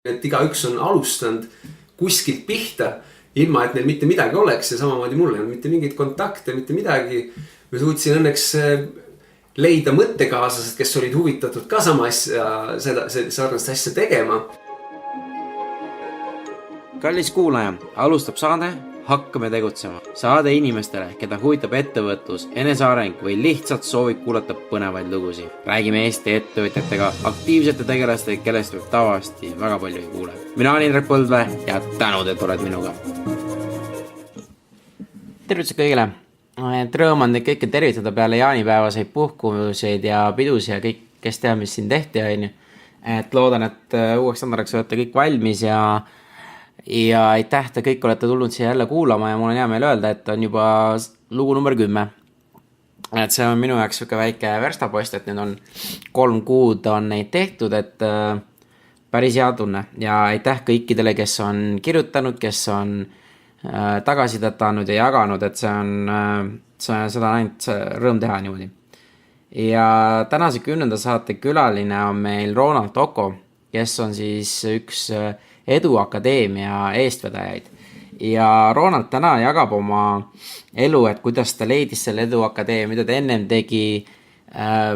et igaüks on alustanud kuskilt pihta, ilma et neil mitte midagi oleks ja samamoodi mul ei olnud mitte mingeid kontakte, mitte midagi. Ma suutsin õnneks leida mõttekaaslased, kes olid huvitatud ka sama asja, sarnast asja tegema. Kallis kuulaja, alustab saade Hakkame tegutsema. Saade inimestele, keda huvitab ettevõtlus, eneseareng või lihtsalt soovib kuulata põnevaid lugusid. Räägime Eesti ettevõtjatega, aktiivsete tegelastega, kellest võib tavaliselt väga palju ei kuule. Mina olen Indrek Põldvee ja tänud, et oled minuga. Tervitused kõigile. Rõõm on kõike tervitada peale jaanipäevaseid puhkuseid ja pidusi ja kõik, kes teab, mis siin tehti. Et loodan, et uueks nädalaks olete kõik valmis ja aitäh, te kõik olete tulnud siia jälle kuulama ja mul on hea meel öelda, et on juba lugu number 10. Et see on minu jaoks siuke väike verstapost, et nüüd on 3 kuud on neid tehtud, et päris hea tunne. Ja aitäh kõikidele, kes on kirjutanud, kes on tagasisidet andnud ja jaganud, et see on seda ainult rõõm teha niimoodi. Ja tänase 10. saate külaline on meil Ronald Toko, kes on siis üks Edu Akadeemia eestvedajaid. Ja Ronald täna jagab oma elu, et kuidas ta leidis selle Edu Akadeemia, mida ta ennem tegi.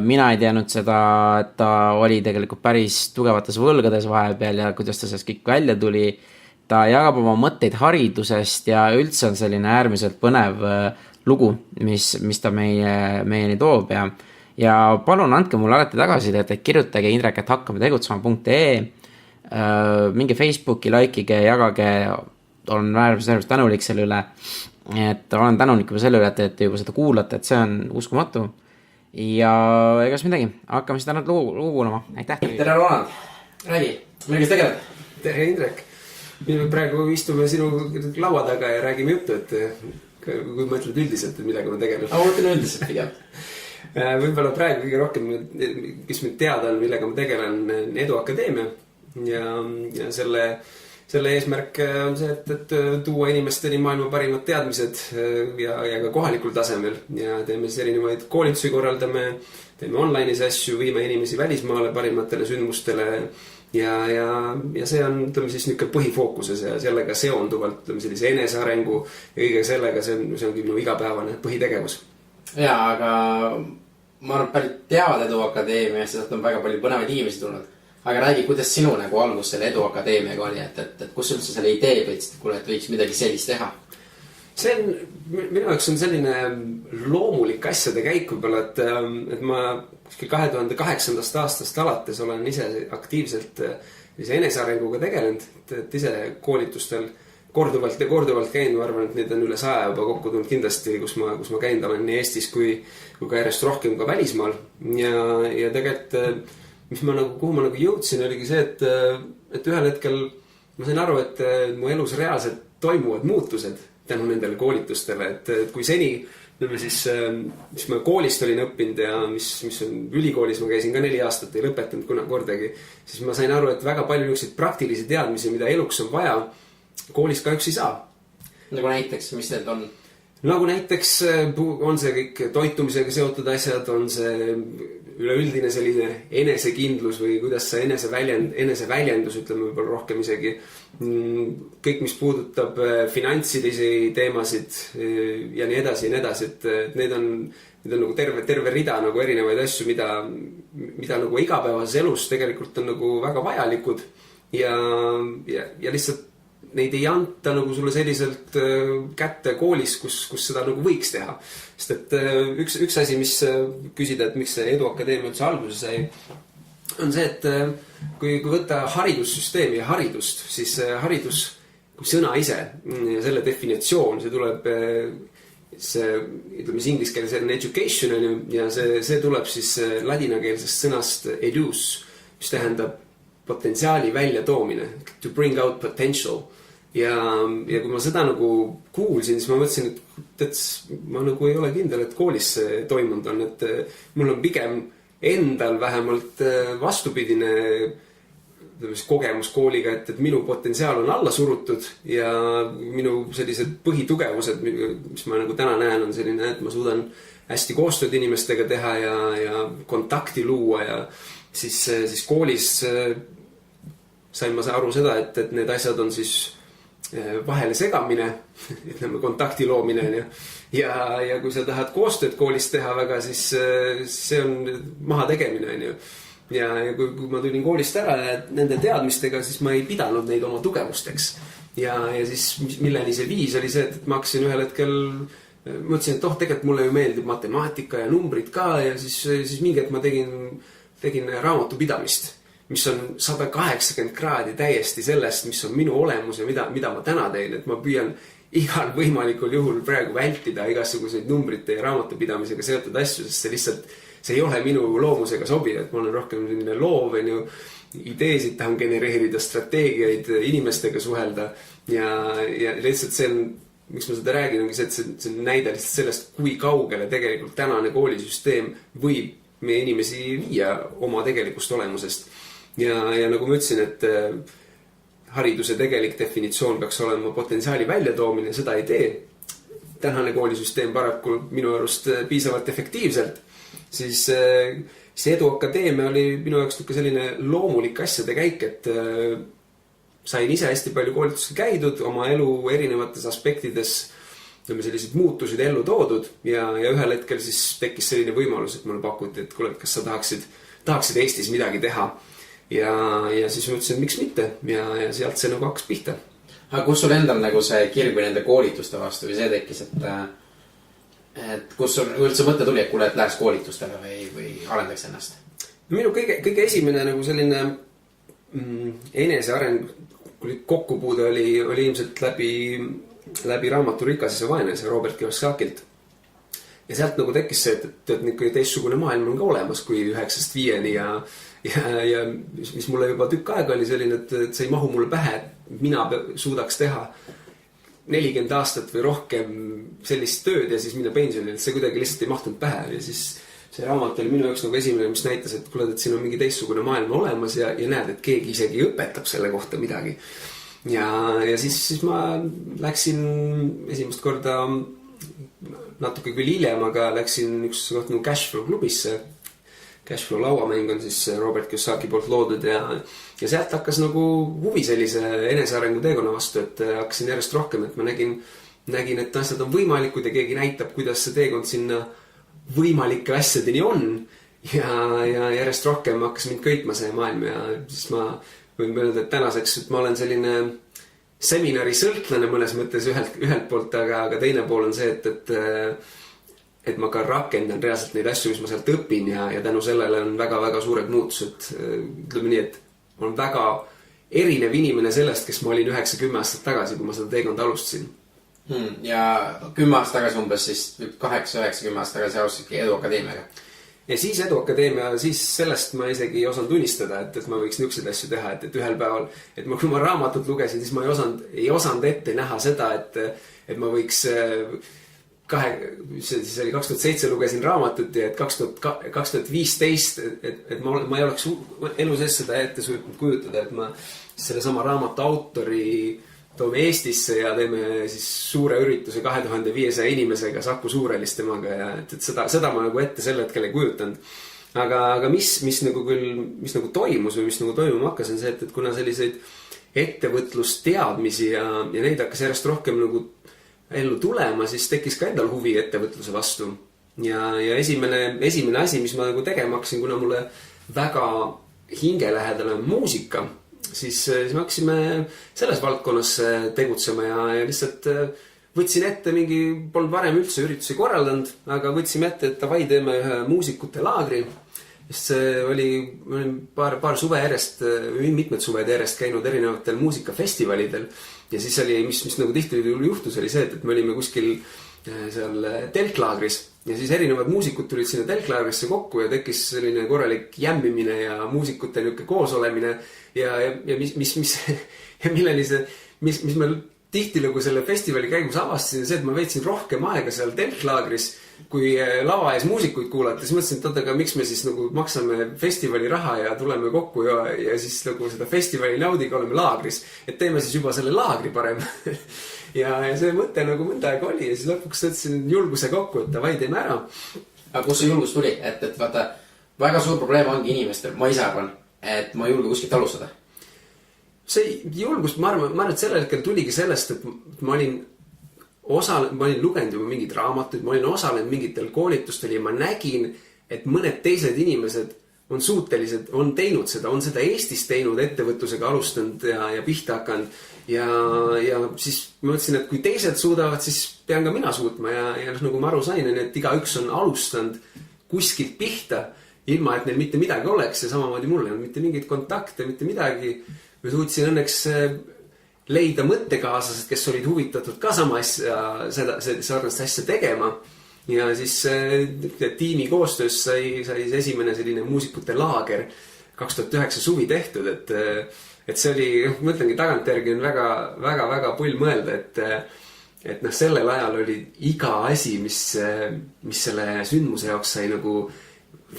Mina ei teadnud seda, et ta oli tegelikult päris tugevates võlgades vahepeal ja kuidas ta sellest kõik välja tuli. Ta jagab oma mõtteid haridusest ja üldse on selline äärmiselt põnev lugu, mis ta meieni toob. Ja palun andke mulle alati tagasisidet, et kirjutage indrek@hakkametegutsema.ee. Minge Facebooki, likeige, jagage, olen äärmiselt tänulik selle üle, et olen tänulik juba selle üle, et te juba seda kuulate, et see on uskumatu ja egas midagi, hakkame siis täna lugu kuulama, aitäh. Tere Ronald, räägi, milles tegeled? Tere Indrek, praegu istume sinu laua taga ja räägime juttu, et kui mõtled üldiselt, et millega ma tegelen. Ma mõtlen üldiselt pigem. Võib-olla praegu kõige rohkem, kes mind teada on, millega ma tegelen, Edu Akadeemia. Ja selle eesmärk on see, et tuua inimesteni maailma parimad teadmised ja ka kohalikul tasemel ja teeme siis erinevaid koolitusi korraldame, teeme online'is asju, viime inimesi välismaale parimatele sündmustele ja see on siis niisugune põhifookuses ja sellega seonduvalt sellise enesearengu ja kõige sellega see ongi minu igapäevane põhitegevus. Jaa, aga ma arvan, pärit teavad Edu Akadeemiast, et on väga palju põnevaid inimesi tulnud. Aga räägi, kuidas sinu algus selle Edu Akadeemiaga oli, et kus üldse selle idee võtsid, kuule, et võiks midagi sellist teha? See on, minu jaoks on selline loomulik asjade käik võib-olla, et ma 2008. aastast alates olen ise aktiivselt enesearenguga tegelenud, et ise koolitustel korduvalt käinud, ma arvan, et neid on üle 100 juba kokku tulnud kindlasti, kus ma käinud olen nii Eestis kui ka järjest rohkem ka välismaal ja tegelikult kuhu ma jõudsin, oligi see, et ühel hetkel ma sain aru, et mu elus reaalselt toimuvad muutused tänu nendele koolitustele, et kui seni, mis ma koolist olin õppinud ja mis on ülikoolis, ma käisin ka 4 aastat, ei lõpetanud kordagi, siis ma sain aru, et väga palju niisuguseid praktilisi teadmisi, mida eluks on vaja, koolis kahjuks ei saa. Nagu näiteks, mis need on? Nagu näiteks on see kõik toitumisega seotud asjad, on see üleüldine selline enesekindlus või kuidas see eneseväljendus, ütleme võib-olla rohkem isegi. Kõik, mis puudutab finantsidisi teemasid ja nii edasi, et need on nagu terve rida nagu erinevaid asju, mida nagu igapäevases elus tegelikult on nagu väga vajalikud ja lihtsalt neid ei anta nagu sulle selliselt kätte koolis, kus seda nagu võiks teha. Sest et üks asi, mis küsida, et miks see Edu Akadeemia üldse alguse sai, on see, et kui võtta haridussüsteemi ja haridust, siis haridus kui sõna ise ja selle definitsioon, see tuleb ütleme inglise keeles education ja see tuleb siis ladinakeelsest sõnast edus, mis tähendab potentsiaali välja toomine, to bring out potential. Ja kui ma seda nagu kuulsin, siis ma mõtlesin, et ma nagu ei ole kindel, et koolis see toimunud on, et mul on pigem endal vähemalt vastupidine kogemus kooliga, et minu potentsiaal on alla surutud ja minu sellised põhitugevused, mis ma nagu täna näen, on selline, et ma suudan hästi koostööd inimestega teha ja kontakti luua ja siis koolis sain ma aru seda, et need asjad on siis vahele segamine, ütleme kontakti loomine ja kui sa tahad koostööd koolis teha väga, siis see on maha tegemine. Ja kui ma tulin koolist ära nende teadmistega, siis ma ei pidanud neid oma tugevusteks. Ja siis milleni see viis oli see, et ma hakkasin ühel hetkel, mõtlesin, et tegelikult mulle ju meeldib matemaatika ja numbrid ka ja siis mingi hetk ma tegin raamatupidamist, mis on 180 kraadi täiesti sellest, mis on minu olemus ja mida ma täna teen, et ma püüan igal võimalikul juhul praegu vältida igasuguseid numbrite ja raamatupidamisega seotud asju, sest see ei ole minu loomusega sobiv, et ma olen rohkem loov, ideesid tahan genereerida, strateegiaid, inimestega suhelda ja lihtsalt see on, miks ma seda räägin, ongi see, et see on näide lihtsalt sellest, kui kaugele tegelikult tänane koolisüsteem võib meie inimesi viia oma tegelikust olemusest. Ja nagu ma ütlesin, et hariduse tegelik definitsioon peaks olema potentsiaali väljatoomine, seda ei tee. Tänane koolisüsteem paraku minu arust piisavalt efektiivselt, siis see Eduakadeemia oli minu jaoks selline loomulik asjade käik, et sain ise hästi palju koolitusi käidud, oma elu erinevates aspektides sellised muutusid ellu toodud ja ühel hetkel siis tekkis selline võimalus, et mulle pakuti, et kuule, kas sa tahaksid Eestis midagi teha. Ja siis ma ütlesin, miks mitte ja sealt see nagu hakkas pihta. Aga kus sul endal nagu see kirg või nende koolituste vastu või see tekkis, et kus sul üldse mõte tuli, et kuule, et läheks koolitustele või arendaks ennast? Minu kõige esimene nagu selline eneseareng kokkupuude oli ilmselt läbi raamatu Rikas ja vaene, see Robert Kiyosakilt. Ja sealt nagu tekkis see, et niisugune teistsugune maailm on ka olemas kui 9-5 ja mis mulle juba tükk aega oli selline, et see ei mahu mulle pähe, et mina suudaks teha 40 aastat või rohkem sellist tööd ja siis minna pensionile, et see kuidagi lihtsalt ei mahtunud pähe ja siis see raamat oli minu jaoks nagu esimene, mis näitas, et kuule, et siin on mingi teistsugune maailm olemas ja näed, et keegi isegi õpetab selle kohta midagi. Ja siis ma läksin esimest korda natuke küll hiljem, aga läksin üks koht nagu Cashflow klubisse. Cashflow lauamäng on siis Robert Kiyosaki poolt loodud ja sealt hakkas nagu huvi sellise enesearengu teekonna vastu, et hakkasin järjest rohkem, et ma nägin, et asjad on võimalikud ja keegi näitab, kuidas see teekond sinna võimalike asjadeni on ja järjest rohkem hakkas mind köitma see maailm ja siis ma võin öelda, et tänaseks, et ma olen selline seminari sõltlane mõnes mõttes ühelt poolt, aga teine pool on see, et ma ka rakendan reaalselt neid asju, mis ma sealt õpin ja tänu sellele on väga-väga suured muutused. Ütleme nii, et ma olen väga erinev inimene sellest, kes ma olin 9-10 aastat tagasi, kui ma seda teekonda alustasin. Ja 10 aastat tagasi umbes siis 8-9-10 aastat tagasi alustasidki Eduakadeemiaga. Ja siis Eduakadeemia, siis sellest ma isegi ei osanud unistada, et ma võiks niisuguseid asju teha, et ühel päeval, et kui ma raamatut lugesin, siis ma ei osanud ette näha seda, et ma võiks siis oli 2007 lugesin raamatut ja et 2015, et ma ei oleks elu sees seda ette suutnud kujutada, et ma selle sama raamatu autori toome Eestisse ja teeme siis suure ürituse 2500 inimesega Saku Suurelis temaga ja et seda ma nagu ette sel hetkel ei kujutanud. Aga mis nagu toimus või mis nagu toimuma hakkas on see, et kuna selliseid ettevõtlusteadmisi ja neid hakkas järjest rohkem nagu ellu tulema, siis tekkis ka endal huvi ettevõtluse vastu. Ja esimene asi, mis ma nagu tegema hakkasin, kuna mulle väga hingelähedal on muusika, siis me hakkasime selles valdkonnas tegutsema ja lihtsalt võtsin ette polnud varem üldse üritusi korraldanud, aga võtsime ette, et davai teeme ühe muusikute laagri. Sest see oli paar suve järjest, mitmed suved järjest käinud erinevatel muusikafestivalidel ja siis oli, mis nagu tihti juhtus, oli see, et me olime kuskil seal telklaagris ja siis erinevad muusikud tulid sinna telklaagrisse kokku ja tekkis selline korralik jämmimine ja muusikute niuke koosolemine ja milleni see, mis me tihti nagu selle festivali käigus avastasin, see, et ma veetsin rohkem aega seal telklaagris kui lava ees muusikuid kuulata, siis mõtlesin, et aga miks me siis nagu maksame festivali raha ja tuleme kokku ja siis nagu seda festivali naudiga oleme laagris, et teeme siis juba selle laagri parem. ja see mõte nagu mõnda aega oli ja siis lõpuks võtsin julguse kokku, et davai teeme ära. Aga kus see julgus tuli? Et vaata, väga suur probleem ongi inimestel, ma ise arvan, et ma ei julge kuskilt alustada. see julgust, ma arvan, et sellel hetkel tuligi sellest, et ma olin lugenud juba mingid raamatuid, ma olin osalenud mingitel koolitustel ja ma nägin, et mõned teised inimesed on suutelised, on teinud seda, on seda Eestis teinud, ettevõtlusega alustanud ja pihta hakanud. Ja siis ma mõtlesin, et kui teised suudavad, siis pean ka mina suutma ja nagu ma aru sain, et igaüks on alustanud kuskilt pihta, ilma et neil mitte midagi oleks ja samamoodi mul ei olnud mitte mingeid kontakte, mitte midagi. Ma suutsin õnneks leida mõttekaaslased, kes olid huvitatud ka sama asja, sarnast asja tegema. Ja siis tiimi koostöös sai esimene selline muusikute laager 2009 suvi tehtud, et see oli, mõtlengi tagantjärgi on väga pull mõelda, et sellel ajal oli iga asi, mis selle sündmuse jaoks sai nagu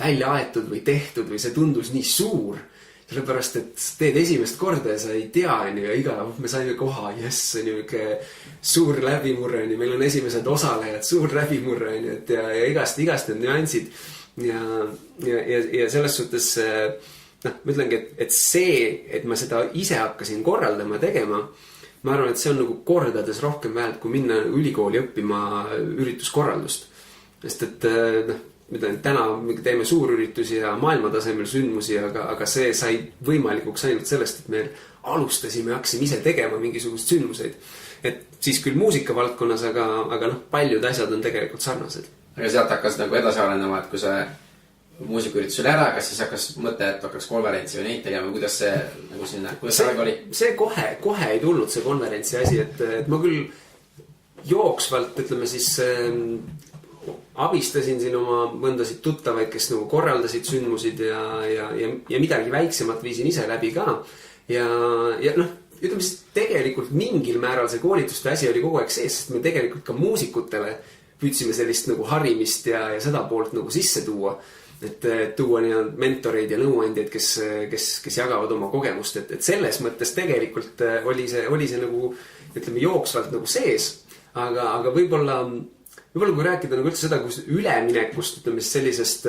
välja aetud või tehtud või see tundus nii suur. Sellepärast, et teed esimest korda ja sa ei tea, ja me saime koha, jess, suur läbimurre, meil on esimesed osalejad, suur läbimurre, ja igast need nüansid. Ja selles suhtes, ma ütlengi, et see, et ma seda ise hakkasin korraldama, tegema, ma arvan, et see on nagu kordades rohkem väärt, kui minna ülikooli õppima ürituskorraldust. Sest et täna me teeme suurüritusi ja maailmatasemel sündmusi, aga see sai võimalikuks ainult sellest, et me alustasime, hakkasime ise tegema mingisugust sündmuseid. Et siis küll muusika valdkonnas, aga paljud asjad on tegelikult sarnased. Aga sealt hakkas nagu edasi arenema, et kui see muusikuritus oli ära, kas siis hakkas mõte, et hakkaks konverentsi või neid tegema, kuidas see nagu sinna, kuidas see oli? See kohe ei tulnud see konverentsi asi, et ma küll jooksvalt, ütleme siis abistasin siin oma mõndasid tuttavaid, kes nagu korraldasid sündmusid ja midagi väiksemat viisin ise läbi ka. Ja ütleme siis tegelikult mingil määral see koolituste asi oli kogu aeg sees, sest me tegelikult ka muusikutele püüdsime sellist nagu harimist ja seda poolt nagu sisse tuua. Et tuua mentoreid ja nõuandjaid, kes jagavad oma kogemust. Et selles mõttes tegelikult oli see nagu, ütleme, jooksvalt nagu sees, aga võib-olla kui rääkida nagu üldse seda, kus üleminekust, ütleme sellisest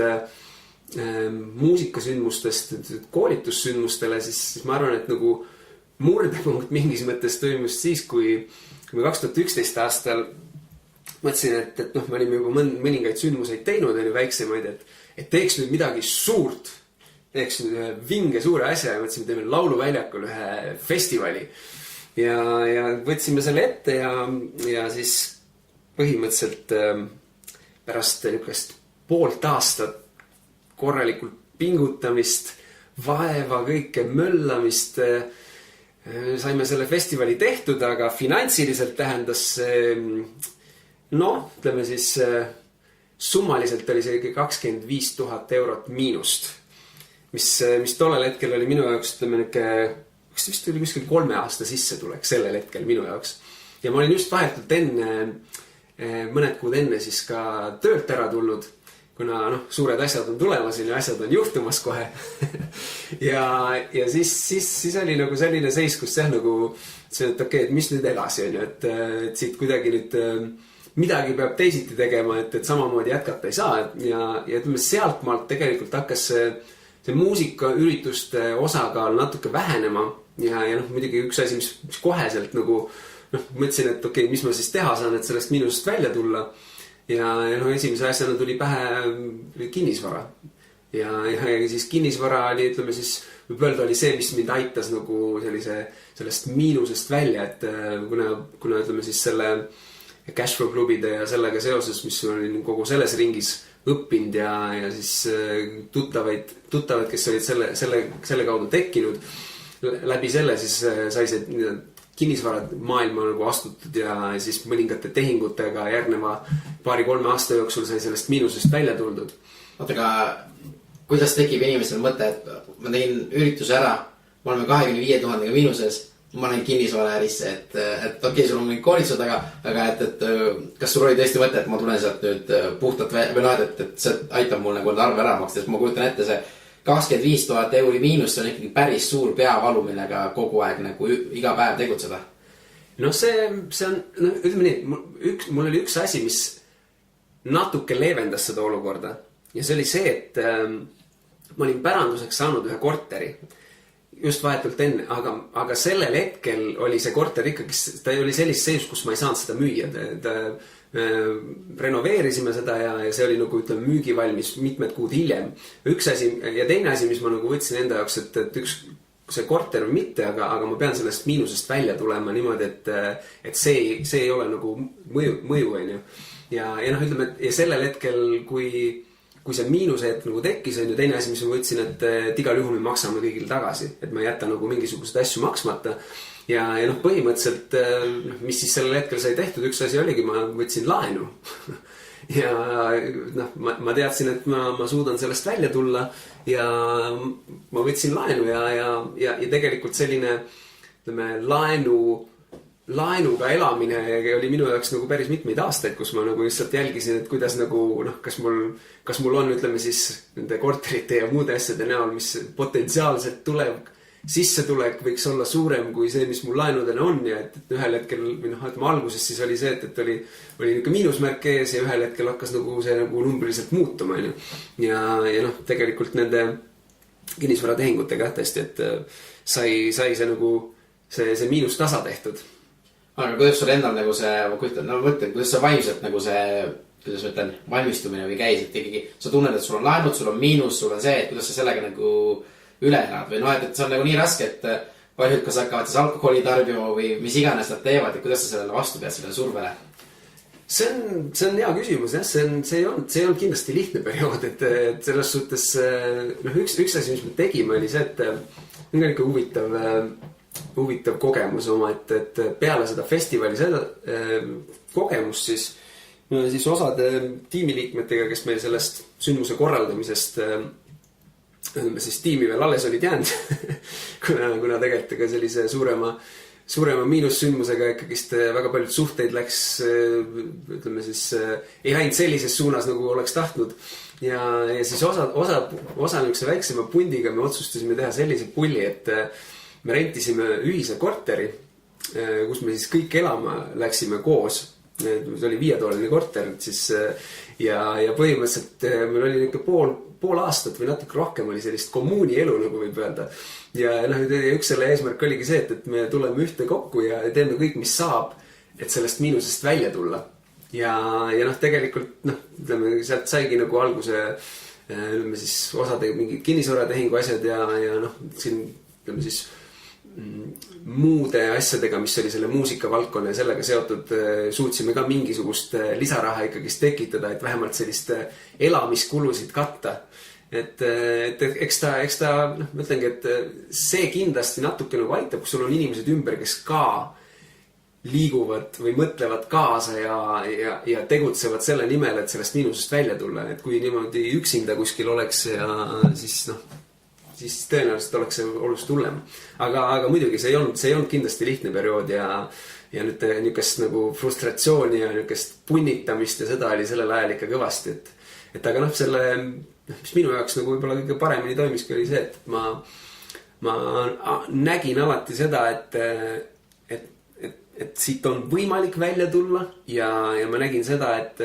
muusikasündmustest, koolitussündmustele, siis ma arvan, et nagu murdepunkt mingis mõttes toimus siis, kui 2011 aastal mõtlesin, et me olime juba mõningaid sündmuseid teinud, väiksemaid, et teeks nüüd midagi suurt, teeks nüüd ühe vinge suure asja ja mõtlesime, teeme lauluväljakul ühe festivali. Ja võtsime selle ette ja siis põhimõtteliselt pärast niisugust poolt aastat korralikult pingutamist, vaeva, kõike möllamist, saime selle festivali tehtud, aga finantsiliselt tähendas ütleme siis summaliselt oli see 25 000 eurot miinust, mis tollel hetkel oli minu jaoks, ütleme vist oli kuskil 3 aasta sissetulek sellel hetkel minu jaoks. Ja ma olin just vahetult mõned kuud enne siis ka töölt ära tulnud, kuna suured asjad on tulemas ja asjad on juhtumas kohe. ja siis oli nagu selline seis, kus nagu see, et okei, et mis nüüd edasi on, et siit kuidagi nüüd midagi peab teisiti tegema, et samamoodi jätkata ei saa. Ja ütleme, sealt maalt tegelikult hakkas see muusikaürituste osakaal natuke vähenema ja muidugi üks asi, mis koheselt nagu mõtlesin, et okei, mis ma siis teha saan, et sellest miinusest välja tulla. Ja esimese asjana tuli pähe kinnisvara. Ja siis kinnisvara oli, ütleme siis, võib öelda oli see, mis mind aitas nagu sellest miinusest välja, et kuna ütleme siis selle cashflow klubide ja sellega seoses, mis oli kogu selles ringis õppinud ja siis tuttavaid, kes olid selle kaudu tekkinud, läbi selle siis sai see kinnisvarad maailma nagu astutud ja siis mõningate tehingutega järgneva 2-3 aasta jooksul sai sellest miinusest välja tuldud. Oota, aga kuidas tekib inimesel mõte, et ma tegin ürituse ära, ma oleme 25 000 miinuses, ma olen kinnisvaraärisse, et okei, sul on mingi koolitused, aga et kas sul oli tõesti mõte, et ma tulen sealt nüüd puhtalt või et see aitab mul nagu arve ära maksta, sest ma kujutan ette see 25 000 euri miinus, see on ikkagi päris suur peavalu, millega kogu aeg nagu iga päev tegutseda. See on, ütleme nii, mul oli üks asi, mis natuke leevendas seda olukorda. Ja see oli see, et ma olin päranduseks saanud ühe korteri. just vahetult enne, aga sellel hetkel oli see korter ikkagi, ta oli sellist seis, kus ma ei saanud seda müüa. Renoveerisime seda ja see oli nagu ütleme müügivalmis mitmed kuud hiljem. Üks asi ja teine asi, mis ma nagu võtsin enda jaoks, et üks see korter või mitte, aga ma pean sellest miinusest välja tulema niimoodi, et see ei ole nagu mõju on ju. Ja noh, ütleme, et sellel hetkel, kui see miinuse hetk nagu tekkis, on ju teine asi, mis ma võtsin, et igal juhul me maksame kõigil tagasi, et ma ei jäta nagu mingisugused asju maksmata. Ja noh, põhimõtteliselt, mis siis sellel hetkel sai tehtud, üks asi oligi, ma võtsin laenu. Ja noh, ma teadsin, et ma suudan sellest välja tulla ja ma võtsin laenu ja tegelikult selline, ütleme, laenuga elamine oli minu jaoks nagu päris mitmeid aastaid, kus ma nagu lihtsalt jälgisin, et kuidas nagu, noh, kas mul on, ütleme siis nende korterite ja muude asjade näol, mis potentsiaalselt sissetulek võiks olla suurem kui see, mis mul laenudele on ja et ühel hetkel, või noh, ütleme alguses siis oli see, et oli niisugune miinusmärk ees ja ühel hetkel hakkas nagu see nagu numbriliselt muutuma, on ju. Ja noh, tegelikult nende kinnisvaratehingutega tõesti, et sai see nagu see miinus tasa tehtud. Aga kuidas sul endal nagu see, ma mõtlen, kuidas see vaimselt nagu see, kuidas ma ütlen, valmistumine või käis, et ikkagi sa tunned, et sul on laenud, sul on miinus, sul on see, et kuidas sa sellega nagu üle elad või noh, et see on nagu nii raske, et paljud kas hakkavad siis alkoholi tarbima või mis iganes nad teevad, et kuidas sa sellele vastu pead, sellele survele? See on hea küsimus, jah, see ei olnud kindlasti lihtne periood, et selles suhtes, noh, üks asi, mis me tegime, oli see, et on ikka huvitav kogemus oma, et peale seda festivali kogemust siis osade tiimiliikmetega, kes meil sellest sündmuse korraldamisest siis tiimi veel alles olid jäänud, kuna tegelikult ka sellise suurema miinussündmusega ikkagist väga paljud suhteid läks, ütleme siis, ei läinud sellises suunas, nagu oleks tahtnud. Ja siis osa niisuguse väiksema pundiga me otsustasime teha sellise pulli, et me rentisime ühise korteri, kus me siis kõik elama läksime koos. See oli 5-toaline korter siis, ja põhimõtteliselt meil oli ikka pool aastat või natuke rohkem oli sellist kommuuni elu, nagu võib öelda. Ja noh, üks selle eesmärk oligi see, et me tuleme ühte kokku ja teeme kõik, mis saab, et sellest miinusest välja tulla. Ja noh, tegelikult, noh, ütleme, sealt saigi nagu alguse, ütleme siis osade mingid kinnisvaratehingu asjad ja noh, siin, ütleme siis muude asjadega, mis oli selle muusikavaldkonna ja sellega seotud, suutsime ka mingisugust lisaraha ikkagist tekitada, et vähemalt sellist elamiskulusid katta. Et eks ta, noh, ma ütlengi, et see kindlasti natuke nagu aitab, kui sul on inimesed ümber, kes ka liiguvad või mõtlevad kaasa ja tegutsevad selle nimel, et sellest miinusest välja tulla. Et kui niimoodi üksinda kuskil oleks ja siis noh, siis tõenäoliselt oleks see oluliselt hullem. Aga muidugi see ei olnud kindlasti lihtne periood ja nüüd niisugust nagu frustratsiooni ja niisugust punnitamist ja seda oli sellel ajal ikka kõvasti. Et aga noh, mis minu jaoks nagu võib-olla kõige paremini toimiski oli see, et ma nägin alati seda, et siit on võimalik välja tulla ja ma nägin seda, et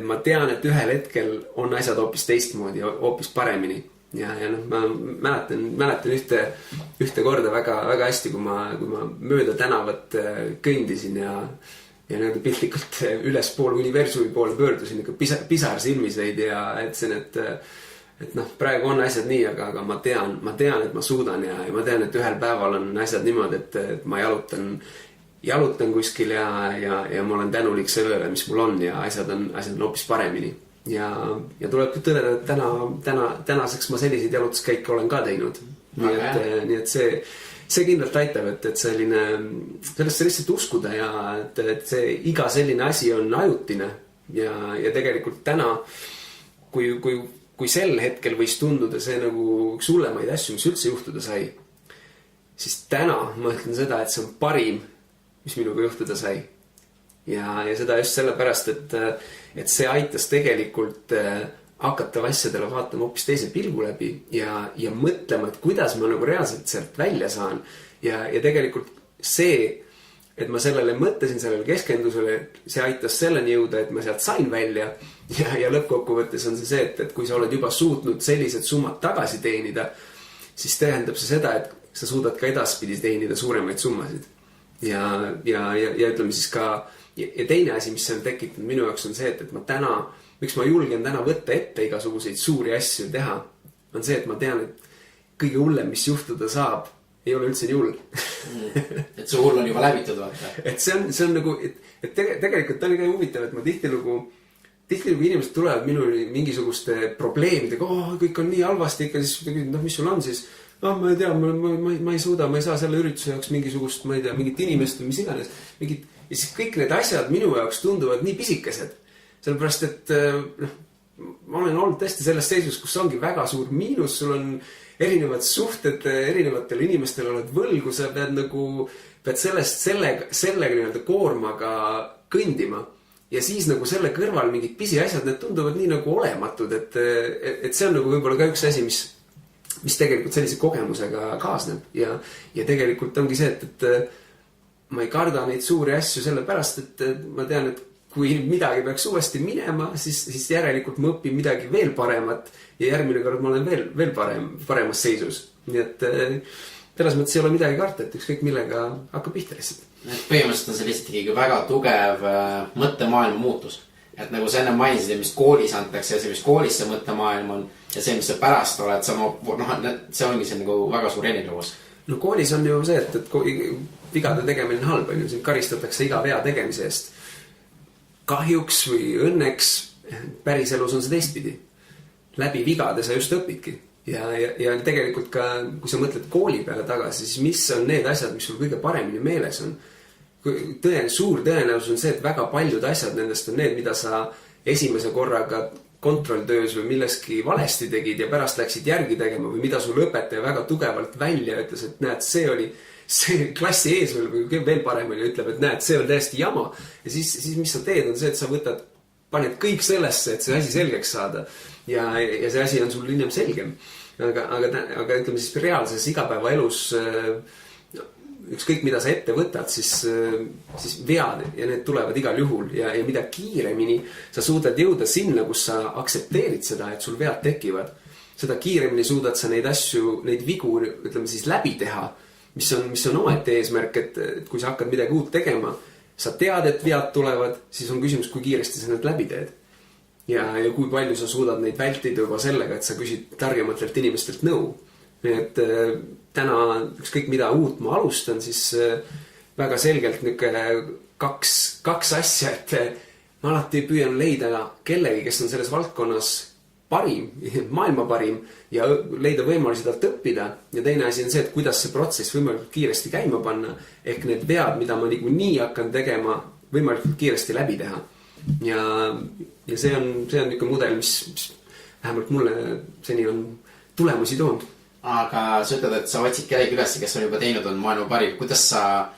ma tean, et ühel hetkel on asjad hoopis teistmoodi, hoopis paremini. Ja noh, ma mäletan ühte korda väga hästi, kui ma mööda tänavat kõndisin ja nii-öelda piltlikult ülespool universumi poole pöördusin ikka pisar silmis veidi ja ütlesin, et noh, praegu on asjad nii, aga ma tean, et ma suudan ja ma tean, et ühel päeval on asjad niimoodi, et ma jalutan kuskil ja ma olen tänulik sellele, mis mul on ja asjad on hoopis paremini. Ja tuleb tõdeda, et tänaseks ma selliseid jalutuskäike olen ka teinud. Nii et see kindlalt aitab, et sellesse lihtsalt uskuda ja et see iga selline asi on ajutine ja tegelikult täna, kui sel hetkel võis tunduda see nagu üks hullemaid asju, mis üldse juhtuda sai, siis täna ma ütlen seda, et see on parim, mis minuga juhtuda sai. Ja seda just sellepärast, et see aitas tegelikult hakata asjadele vaatama hoopis teise pilgu läbi ja mõtlema, et kuidas ma nagu reaalselt sealt välja saan. Ja tegelikult see, et ma sellele mõtlesin, sellele keskendusele, see aitas selleni jõuda, et ma sealt sain välja ja lõppkokkuvõttes on see, et kui sa oled juba suutnud sellised summad tagasi teenida, siis tähendab see seda, et sa suudad ka edaspidi teenida suuremaid summasid. Ja ütleme siis ka, ja teine asi, mis on tekitanud minu jaoks on see, et ma täna, miks ma julgen täna võtta ette igasuguseid suuri asju teha, on see, et ma tean, et kõige hullem, mis juhtuda saab, ei ole üldse nii hull. Et see hull on juba läbitud, vaata. Et see on nagu, et tegelikult on ka huvitav, et ma tihtilugu inimesed tulevad minuni mingisuguste probleemidega, kõik on nii halvasti ikka, siis mis sul on siis? Ma ei tea, ma ei suuda, ma ei saa selle ürituse jaoks mingisugust, ma ei tea, mingit inimest või mis iganes. Ja siis kõik need asjad minu jaoks tunduvad nii pisikesed. Sellepärast, et ma olen olnud tõesti selles seisus, kus ongi väga suur miinus, sul on erinevad suhted, erinevatele inimestele oled võlgu, sa pead sellega nii-öelda koormaga kõndima. Ja siis nagu selle kõrval mingid pisiasjad, need tunduvad nii nagu olematud, et see on nagu võib-olla ka üks asi, mis tegelikult sellise kogemusega kaasneb. Ja tegelikult ongi see, et ma ei karda neid suuri asju sellepärast, et ma tean, et kui midagi peaks uuesti minema, siis järelikult ma õpin midagi veel paremat ja järgmine kord ma olen veel paremas seisus. Nii et selles mõttes ei ole midagi karta, et ükskõik millega hakkab pihta lihtsalt. Põhimõtteliselt on see lihtsalt ikkagi väga tugev mõttemaailma muutus. Et nagu sa enne mainisid, mis koolis antakse ja see, mis koolis see mõttemaailm on ja see, mis sa pärast oled, see ongi see nagu väga suur erinevus. No koolis on ju see, et vigade tegemine halb on ju, siin karistatakse iga vea tegemise eest. Kahjuks või õnneks päris elus on see teistpidi. Läbi vigade sa just õpidki. Ja tegelikult ka, kui sa mõtled kooli peale tagasi, siis mis on need asjad, mis sul kõige paremini meeles on? Suur tõenäosus on see, et väga paljud asjad nendest on need, mida sa esimese korraga kontrolltöös või milleski valesti tegid ja pärast läksid järgi tegema või mida sul õpetaja väga tugevalt välja ütles, et näed, see oli see klassi ees veel parem oli, ütleb, et näed, see on täiesti jama. Ja siis mis sa teed on see, et sa paned kõik sellesse, et see asi selgeks saada. Ja see asi on sul hiljem selgem. Aga ütleme siis reaalses igapäevaelus ükskõik mida sa ette võtad, siis vead ja need tulevad igal juhul ja mida kiiremini sa suudad jõuda sinna, kus sa aktsepteerid seda, et sul vead tekivad. Seda kiiremini suudad sa neid asju, neid vigu, ütleme siis läbi teha, mis on omaette eesmärk, et kui sa hakkad midagi uut tegema, sa tead, et vead tulevad, siis on küsimus, kui kiiresti sa need läbi teed. Ja kui palju sa suudad neid vältida juba sellega, et sa küsid targematelt inimestelt nõu. Nii et täna ükskõik mida uut ma alustan, siis väga selgelt kaks asja, et ma alati püüan leida kellegi, kes on selles valdkonnas parim, maailma parim ja leida võimalusi talt õppida. Ja teine asi on see, et kuidas see protsess võimalikult kiiresti käima panna, ehk need vead, mida ma nii hakkan tegema, võimalikult kiiresti läbi teha. Ja see on niisugune mudel, mis vähemalt mulle seni on tulemusi toonud. Aga sa ütled, et sa otsid kellegi üles, kes on juba teinud, on maailma parim. Kuidas sa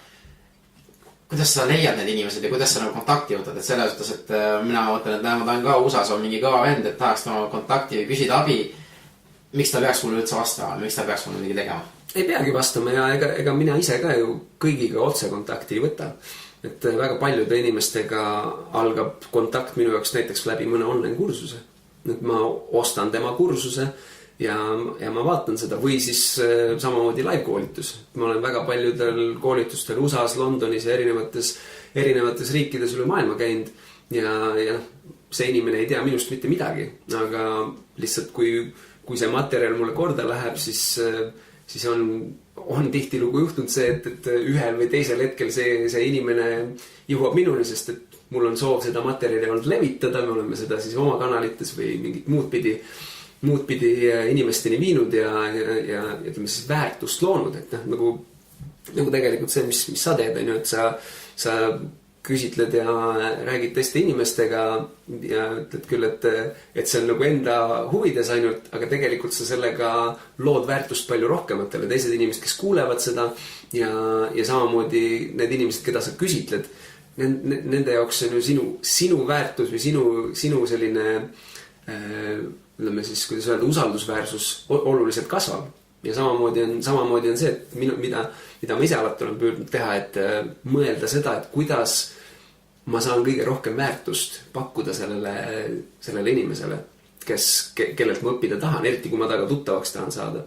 leiad need inimesed ja kuidas sa nagu kontakti võtad? Et selles suhtes, et mina mõtlen, et ma tahan ka USAs on mingi kõva vend, et tahaks tema kontakti või küsida abi. Miks ta peaks mulle üldse vastama? Miks ta peaks mulle mingi tegema? Ei peagi vastama ja ega mina ise ka ju kõigiga otse kontakti ei võta. Et väga paljude inimestega algab kontakt minu jaoks näiteks läbi mõne online kursuse. Et ma ostan tema kursuse ja ma vaatan seda või siis samamoodi live-koolitus. Ma olen väga paljudel koolitustel USAs, Londonis ja erinevates riikides üle maailma käinud ja see inimene ei tea minust mitte midagi, aga lihtsalt kui see materjal mulle korda läheb, siis on tihtilugu juhtunud see, et ühel või teisel hetkel see inimene jõuab minuni, sest et mul on soov seda materjali olnud levitada, me oleme seda siis oma kanalites või mingit muud pidi inimesteni viinud ja ütleme siis väärtust loonud, et nagu tegelikult see, mis sa teed, on ju, et sa küsitled ja räägid teiste inimestega ja ütled küll, et see on nagu enda huvides ainult, aga tegelikult sa sellega lood väärtust palju rohkematele. Teised inimesed, kes kuulevad seda ja samamoodi need inimesed, keda sa küsitled, nende jaoks on ju sinu väärtus või sinu selline ütleme siis, kuidas öelda, usaldusväärsus oluliselt kasvab. Ja samamoodi on see, et mida ma ise alati olen püüdnud teha, et mõelda seda, et kuidas ma saan kõige rohkem väärtust pakkuda sellele inimesele. kellelt ma õppida tahan, eriti kui ma taga tuttavaks tahan saada.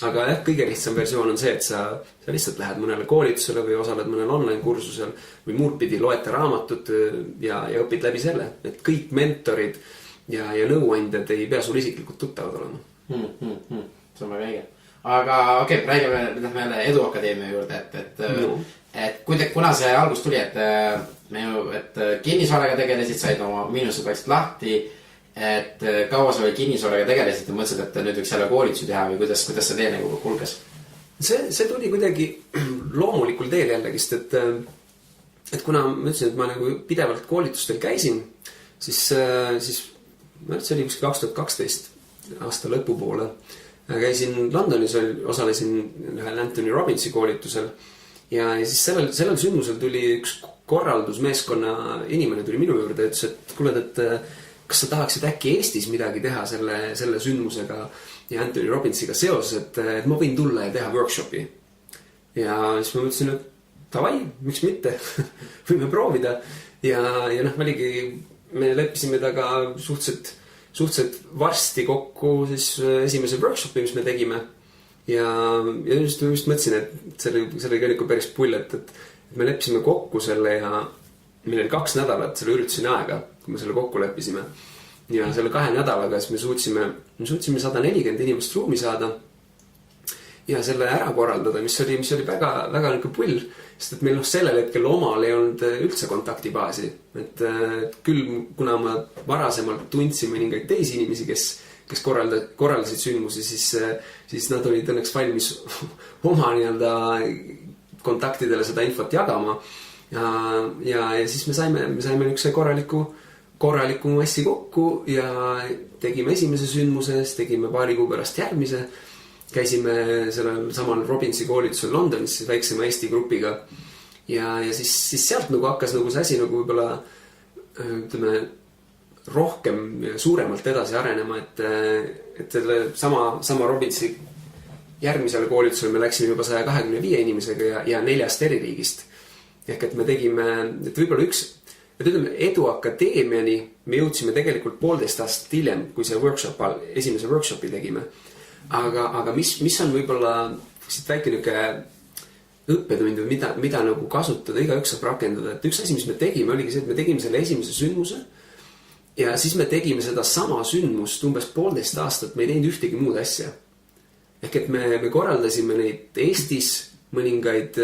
Aga jah, kõige lihtsam versioon on see, et sa lihtsalt lähed mõnele koolitusele või osaled mõnel online kursusel või muud pidi loete raamatut ja õpid läbi selle. Et kõik mentorid ja nõuandjad ei pea sul isiklikult tuttavad olema. See on väga õige. Aga okei, räägime nüüd jälle Edu Akadeemia juurde, et kuna see algus tuli, et kinnisvaraga tegelesid, said oma miinused vaikselt lahti, et kaua sa või kinnisvaraga tegelesid ja mõtlesid, et nüüd võiks jälle koolitusi teha või kuidas see tee nagu kulges? See tuli kuidagi loomulikul teel jällegist, et kuna ma ütlesin, et ma nagu pidevalt koolitustel käisin, siis ma ütlesin, oli kuskil 2012 aasta lõpupoole. Käisin Londonis, osalesin ühel Anthony Robbinsi koolitusel ja siis sellel sündmusel tuli üks korraldusmeeskonna inimene tuli minu juurde ja ütles, et kuule, et kas sa tahaksid äkki Eestis midagi teha selle sündmusega ja Anthony Robbinsiga seoses, et ma võin tulla ja teha workshopi. Ja siis ma mõtlesin, et davai, miks mitte, võime proovida. Ja me leppisime taga suhteliselt varsti kokku siis esimese workshopi, mis me tegime. Ja just mõtlesin, et selle oli ka päris pull, et me leppisime kokku selle ja meil oli 2 nädalat selle ürituseni aega, kui me selle kokku leppisime. Ja selle 2 nädalaga siis me suutsime 140 inimest ruumi saada ja selle ära korraldada, mis oli väga, väga pull, sest et meil sellel hetkel omal ei olnud üldse kontaktibaasi. Et küll, kuna ma varasemalt tundsin mõningaid teisi inimesi, kes korraldasid sündmusi, siis nad olid õnneks valmis oma kontaktidele seda infot jagama. Ja siis me saime üks korraliku massi kokku ja tegime esimese sündmuse, tegime paari kuu pärast järgmise. Käisime sellel samal Robbinsi koolitusel Londonis väiksema Eesti grupiga. Ja siis sealt hakkas see asi võib-olla rohkem ja suuremalt edasi arenema, et selle sama Robbinsi järgmisele koolitusele me läksime juba 125 inimesega ja 4 eri riigist. Ehk et me tegime, et võib-olla Edu Akadeemiani me jõudsime tegelikult 1,5 aastat hiljem, kui see esimese workshopi tegime. Aga mis on võib-olla siit väike õppetund, mida nagu kasutada, igaüks saab rakendada. Et üks asi, mis me tegime, oligi see, et me tegime selle esimese sündmuse ja siis me tegime seda sama sündmust umbes 1,5 aastat, me ei teinud ühtegi muud asja. Ehk et me korraldasime neid Eestis mõningaid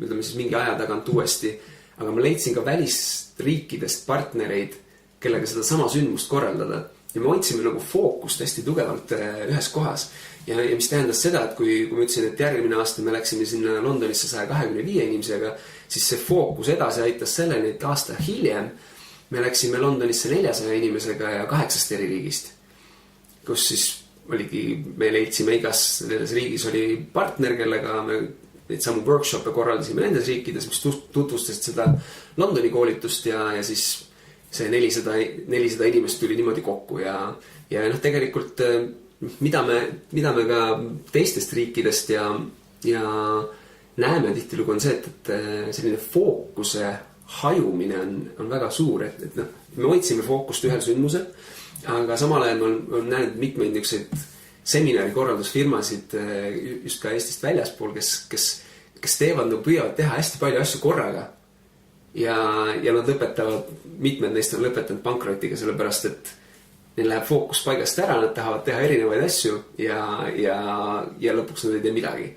mingi aja tagant uuesti, aga ma leidsin ka välisriikidest partnereid, kellega seda sama sündmust korraldada. Ja me hoidsime fookust hästi tugevalt ühes kohas. Ja mis tähendas seda, et kui ma ütlesin, et järgmine aasta me läksime sinna Londonisse 125 inimesega, siis see fookus edasi aitas selleni, et aasta hiljem me läksime Londonisse 400 inimesega ja 8 eri riigist. Kus siis me leidsime igas riigis oli partner, kellega me neid samu workshop'e korraldasime nendes riikides, mis tutvustasid seda Londoni koolitust ja siis see 400 inimest tuli niimoodi kokku ja tegelikult mida me ka teistest riikidest ja näeme tihtilugu on see, et selline fookuse hajumine on väga suur, et me hoidsime fookust ühel sündmusel, aga samal ajal ma näen mitmeid niisuguseid seminari korraldusfirmasid just ka Eestist väljaspool, kes teevad, püüavad teha hästi palju asju korraga ja nad lõpetavad, mitmed neist on lõpetanud pankrotiga, sellepärast et neil läheb fookus paigast ära, nad tahavad teha erinevaid asju ja lõpuks nad ei tee midagi.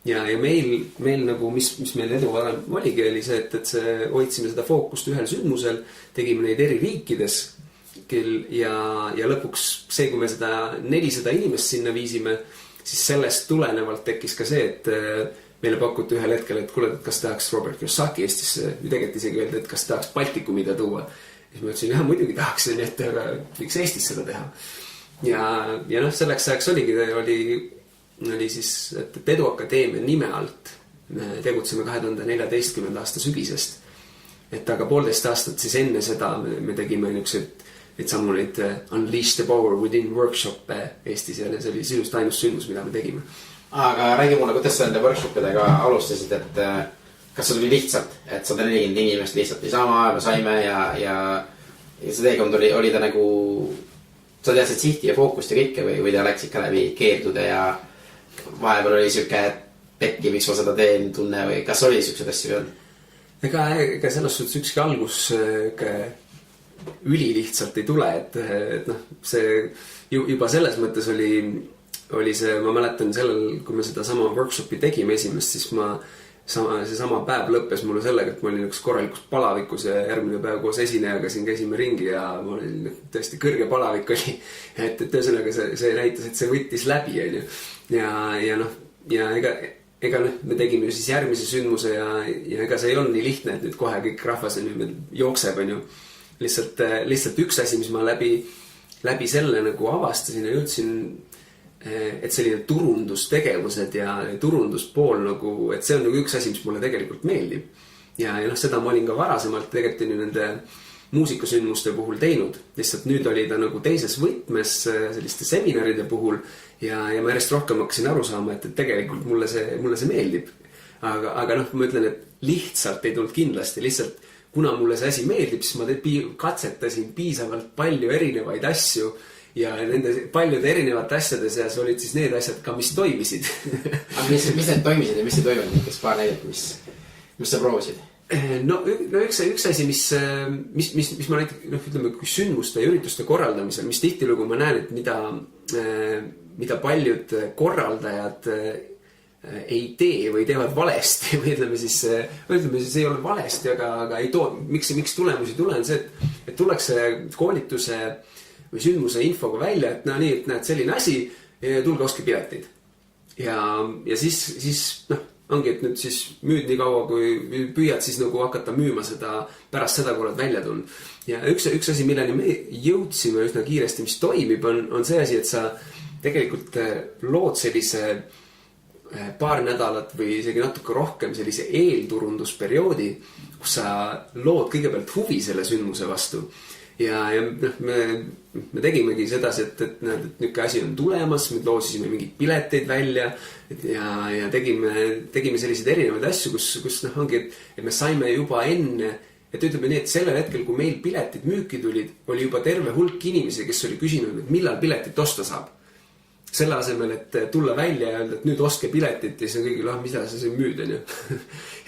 Ja meil mis meil edu varem oligi, oli see, et hoidsime seda fookust ühel sündmusel, tegime neid eri riikides ja lõpuks see, kui me seda 400 inimest sinna viisime, siis sellest tulenevalt tekkis ka see, et meile pakuti ühel hetkel, et kuule, kas tahaks Robert Kiyosaki Eestisse, või tegelikult isegi öelda, et kas tahaks Baltikumida tuua. Siis ma ütlesin, muidugi tahaks, et võiks Eestis seda teha. Ja selleks ajaks oli siis, et Edu Akadeemia nime alt me tegutseme 2014. aasta sügisest. Et aga 1,5 aastat siis enne seda me tegime neid samu Unleash the Power Within workshop Eestis ja see oli sisust ainus sündmus, mida me tegime. Aga räägi mulle, kuidas sa nende workshopidega alustasid, et kas see tuli lihtsalt, et 140 inimest lihtsalt ei sama, me saime ja see teekond oli ta nagu sa teadsid sihti ja fookust ja kõike või ta läks ikka läbi keeldude ja vahepeal oli siuke pekki, miks ma seda teen tunne või kas oli siukseid asju või on? Ega selles suhtes ükski algus ülilihtsalt ei tule, et noh, see juba selles mõttes oli see, ma mäletan sellel, kui me seda sama workshopi tegime esimest, siis seesama päev lõppes mulle sellega, et ma olin üks korralikus palavikus ja järgmine päev koos esinejaga siin käisime ringi ja ma olin tõesti kõrge palavik oli. Et ühesõnaga see näitas, et see võttis läbi, on ju. Ja noh, ja ega noh, me tegime ju siis järgmise sündmuse ja ega see ei olnud nii lihtne, et nüüd kohe kõik rahvas on ju, jookseb, on ju. Lihtsalt üks asi, mis ma läbi selle nagu avastasin ja jõudsin, et selline turundustegevused ja turunduspool nagu, et see on nagu üks asi, mis mulle tegelikult meeldib. Ja noh, seda ma olin ka varasemalt tegelikult nende muusikasündmuste puhul teinud. Lihtsalt nüüd oli ta nagu teises võtmes selliste seminaride puhul ja ma järjest rohkem hakkasin aru saama, et tegelikult mulle see meeldib. Aga noh, ma ütlen, et lihtsalt ei tulnud kindlasti, lihtsalt kuna mulle see asi meeldib, siis ma katsetasin piisavalt palju erinevaid asju ja nende paljude erinevate asjade seas olid siis need asjad ka, mis toimisid. Aga mis need toimisid ja mis ei toiminud, kas paar näidet, mis sa proovisid? No üks asi, mis ma näiteks, noh, ütleme, kui sündmuste ja ürituste korraldamisel, mis tihtilugu ma näen, et mida paljud korraldajad ei tee või teevad valesti või ütleme siis ei ole valesti, aga ei too, miks tulemusi tule, on see, et tullakse koolituse või sündmuse infoga välja, et no nii, et näed selline asi, tulge ostke piletid. Ja siis noh, ongi, et nüüd siis müüd nii kaua, kui püüad siis nagu hakata müüma seda pärast seda, kui oled välja tulnud. Ja üks asi, milleni me jõudsime üsna kiiresti, mis toimib, on see asi, et sa tegelikult lood sellise paar nädalat või isegi natuke rohkem sellise eelturundusperioodi, kus sa lood kõigepealt huvi selle sündmuse vastu. Ja me tegimegi sedasi, et niisugune asi on tulemas, me loosisime mingid pileteid välja ja tegime selliseid erinevaid asju, kus ongi, et me saime juba enne, et ütleme nii, et sellel hetkel, kui meil piletid müüki tulid, oli juba terve hulk inimesi, kes oli küsinud, et millal piletit osta saab. Selle asemel, et tulla välja ja öelda, et nüüd ostke piletit ja siis on kõigil, mida sa siin müüd, on ju.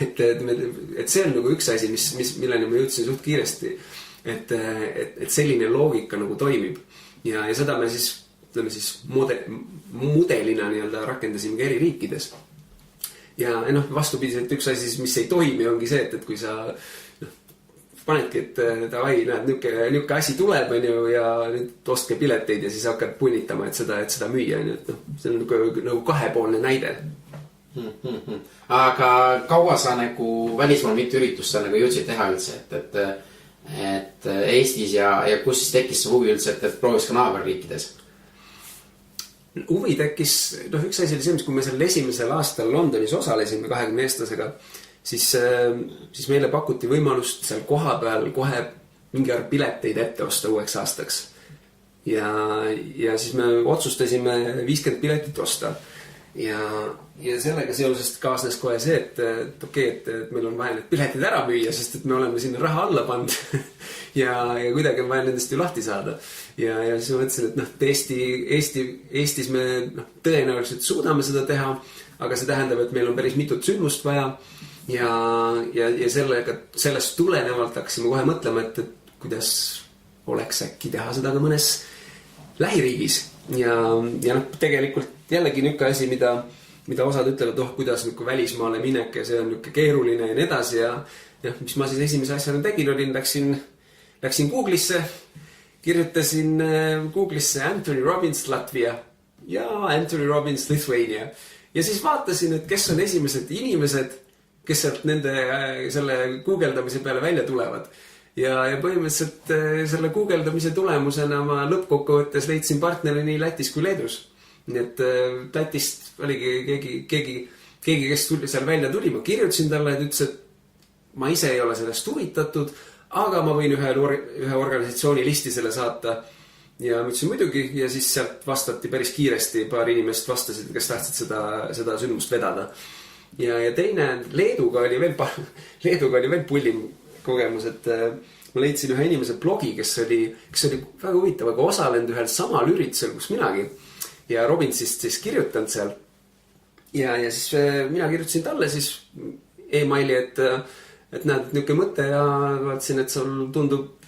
Et see on nagu üks asi, milleni ma jõudsin suht kiiresti. Et selline loogika nagu toimib ja seda me siis, ütleme siis mudelina nii-öelda rakendasime eri riikides ja noh, vastupidiselt üks asi, mis ei toimi, ongi see, et kui sa panedki, et davai, näed, niuke asi tuleb, on ju, ja nüüd ostke pileteid ja siis hakkad punnitama, et seda müüa, et noh, see on nagu kahepoolne näide. Aga kaua sa nagu välismaal mitu üritust sa nagu jõudsid teha üldse, et Eestis ja kus siis tekkis see huvi üldse, et proovis ka naaberriikides? Huvi tekkis, üks asi oli see, kui me sellel esimesel aastal Londonis osalesime 20 eestlasega, siis meile pakuti võimalust seal koha peal kohe mingi arv pileteid ette osta uueks aastaks. Ja siis me otsustasime 50 piletit osta. Ja sellega seoses kaasnes kohe see, et okei, et meil on vaja need piletid ära müüa, sest et me oleme sinna raha alla pannud ja kuidagi on vaja nendest ju lahti saada. Ja siis ma mõtlesin, et Eestis me tõenäoliselt suudame seda teha, aga see tähendab, et meil on päris mitut sündmust vaja ja sellest tulenevalt hakkasime kohe mõtlema, et kuidas oleks äkki teha seda ka mõnes lähiriigis. Ja tegelikult jällegi niisugune asi, mida osad ütlevad, kuidas välismaale minek ja see on niisugune keeruline ja nii edasi ja mis ma siis esimese asjana tegin, läksin Google'isse, kirjutasin Google'isse Anthony Robbins Latvia ja Anthony Robbins Lithuania ja siis vaatasin, et kes on esimesed inimesed, kes sealt selle guugeldamise peale välja tulevad. Ja põhimõtteliselt selle guugeldamise tulemusena ma lõppkokkuvõttes leidsin partneri nii Lätis kui Leedus. Nii et Lätist oligi keegi, kes seal välja tuli, ma kirjutasin talle, et ütles, et ma ise ei ole sellest huvitatud, aga ma võin ühe organisatsiooni listi selle saata. Ja ma ütlesin muidugi ja siis sealt vastati päris kiiresti, paar inimest vastasid, kes tahtsid seda sündmust vedada. Ja teine, Leeduga oli veel pullim kogemus, et ma leidsin ühe inimese blogi, kes oli väga huvitav, aga osalenud ühel samal üritusel, kus minagi. Ja Robin siis kirjutanud seal. Ja siis mina kirjutasin talle siis e-maili, et näed, niuke mõte ja vaatasin, et sul tundub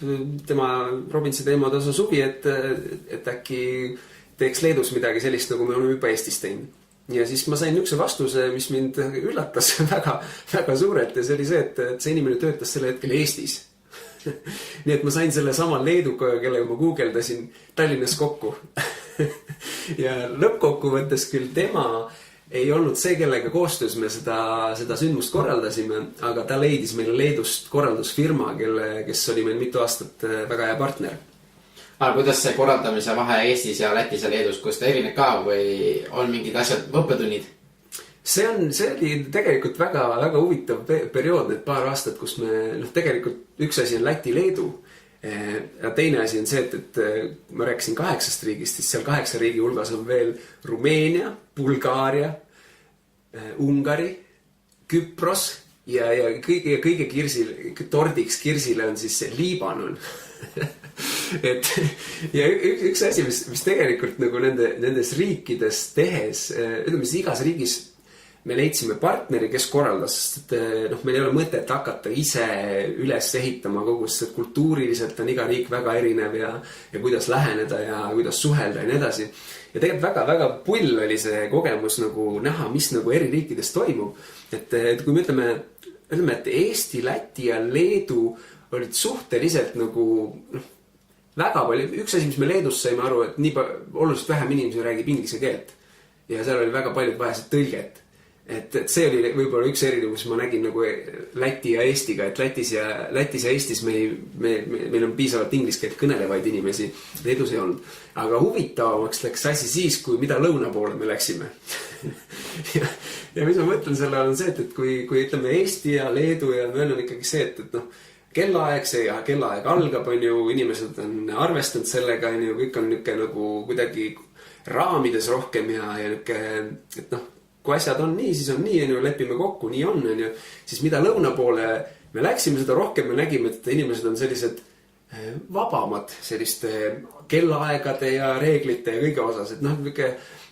Robinsi teemad osa suvi, et äkki teeks Leedus midagi sellist, nagu me oleme juba Eestis teinud. Ja siis ma sain niukse vastuse, mis mind üllatas väga, väga suurelt ja see oli see, et see inimene töötas selle hetkel Eestis. Nii et ma sain selle sama Leeduga, kellega ma guugeldasin Tallinnas kokku. Ja lõppkokkuvõttes küll tema ei olnud see, kellega koostöös me seda sündmust korraldasime, aga ta leidis meile Leedust korraldusfirma, kes oli meil mitu aastat väga hea partner. Aga kuidas see korraldamise vahe Eestis ja Lätis ja Leedus, kus ta erineb ka või on mingid asjad õppetunnid? See oli tegelikult väga, väga huvitav periood, need paar aastat, kus me, tegelikult üks asi on Läti-Leedu. Ja teine asi on see, et ma rääkisin 8 riigist, siis seal 8 riigi hulgas on veel Rumeenia, Bulgaaria, Ungari, Küpros ja kõige tordiks kirsile on siis Liibanon. Ja üks asi, mis tegelikult nagu nendes riikides tehes, ütleme siis igas riigis me leidsime partneri, kes korraldas, sest meil ei ole mõtet hakata ise üles ehitama kogu, sest kultuuriliselt on iga riik väga erinev ja kuidas läheneda ja kuidas suhelda ja nii edasi. Ja tegelikult väga, väga pull oli see kogemus nagu näha, mis nagu eri riikides toimub. Et kui me ütleme, et Eesti, Läti ja Leedu olid suhteliselt nagu väga palju, üks asi, mis me Leedus saime aru, et nii oluliselt vähem inimesi räägib inglise keelt ja seal oli väga paljud vahesed tõlget. Et see oli võib-olla üks erinevus, ma nägin nagu Läti ja Eestiga, et Lätis ja Eestis meil on piisavalt inglise keelt kõnelevaid inimesi, Leedus ei olnud. Aga huvitavamaks läks asi siis, kui mida lõuna poole me läksime. Ja mis ma mõtlen selle on see, et kui ütleme Eesti ja Leedu ja meil on ikkagi see, et kellaaeg see ja kellaaeg algab, on ju, inimesed on arvestanud sellega, on ju, kõik on nagu kuidagi raamides rohkem ja et kui asjad on nii, siis on nii, on ju, lepime kokku, nii on ju. Siis mida lõuna poole me läksime, seda rohkem me nägime, et inimesed on sellised vabamad selliste kellaaegade ja reeglite ja kõige osas. Et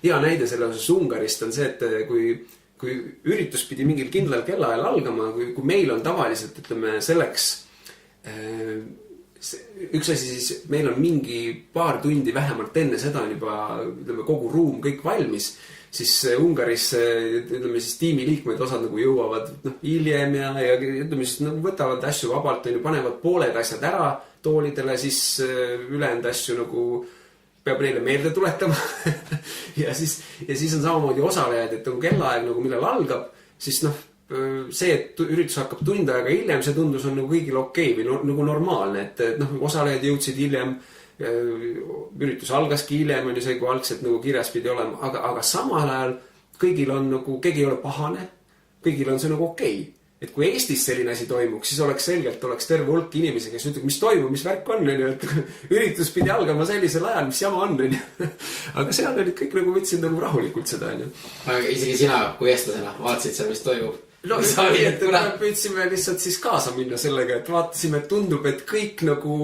hea näide selle osas Ungarist on see, et kui üritus pidi mingil kindlal kellaajal algama, kui meil on tavaliselt, ütleme, selleks üks asi siis, meil on mingi paar tundi vähemalt enne seda on juba, ütleme, kogu ruum kõik valmis, siis Ungaris, ütleme siis tiimiliikmed osad nagu jõuavad hiljem ja ütleme siis võtavad asju vabalt, panevad pooled asjad ära toolidele, siis ülejäänud asju nagu peab neile meelde tuletama. ja siis on samamoodi osalejad, et on kellaaeg nagu millal algab, siis see, et üritus hakkab tund aega hiljem, see tundus on nagu kõigil okei või nagu normaalne, et osalejad jõudsid hiljem, üritus algaski hiljem, on ju see, kui algselt nagu kirjas pidi olema, aga samal ajal kõigil on nagu, keegi ei ole pahane, kõigil on see nagu okei. Et kui Eestis selline asi toimuks, siis oleks terve hulk inimesi, kes ütleb, mis toimub, mis värk on, et üritus pidi algama sellisel ajal, mis jama on. Aga seal olid kõik nagu võtsid nagu rahulikult seda. Aga isegi sina, kui eestlasena, vaatasid seal, mis toimub? No, et püüdsime lihtsalt siis kaasa minna sellega, et vaatasime, et tundub, et kõik nagu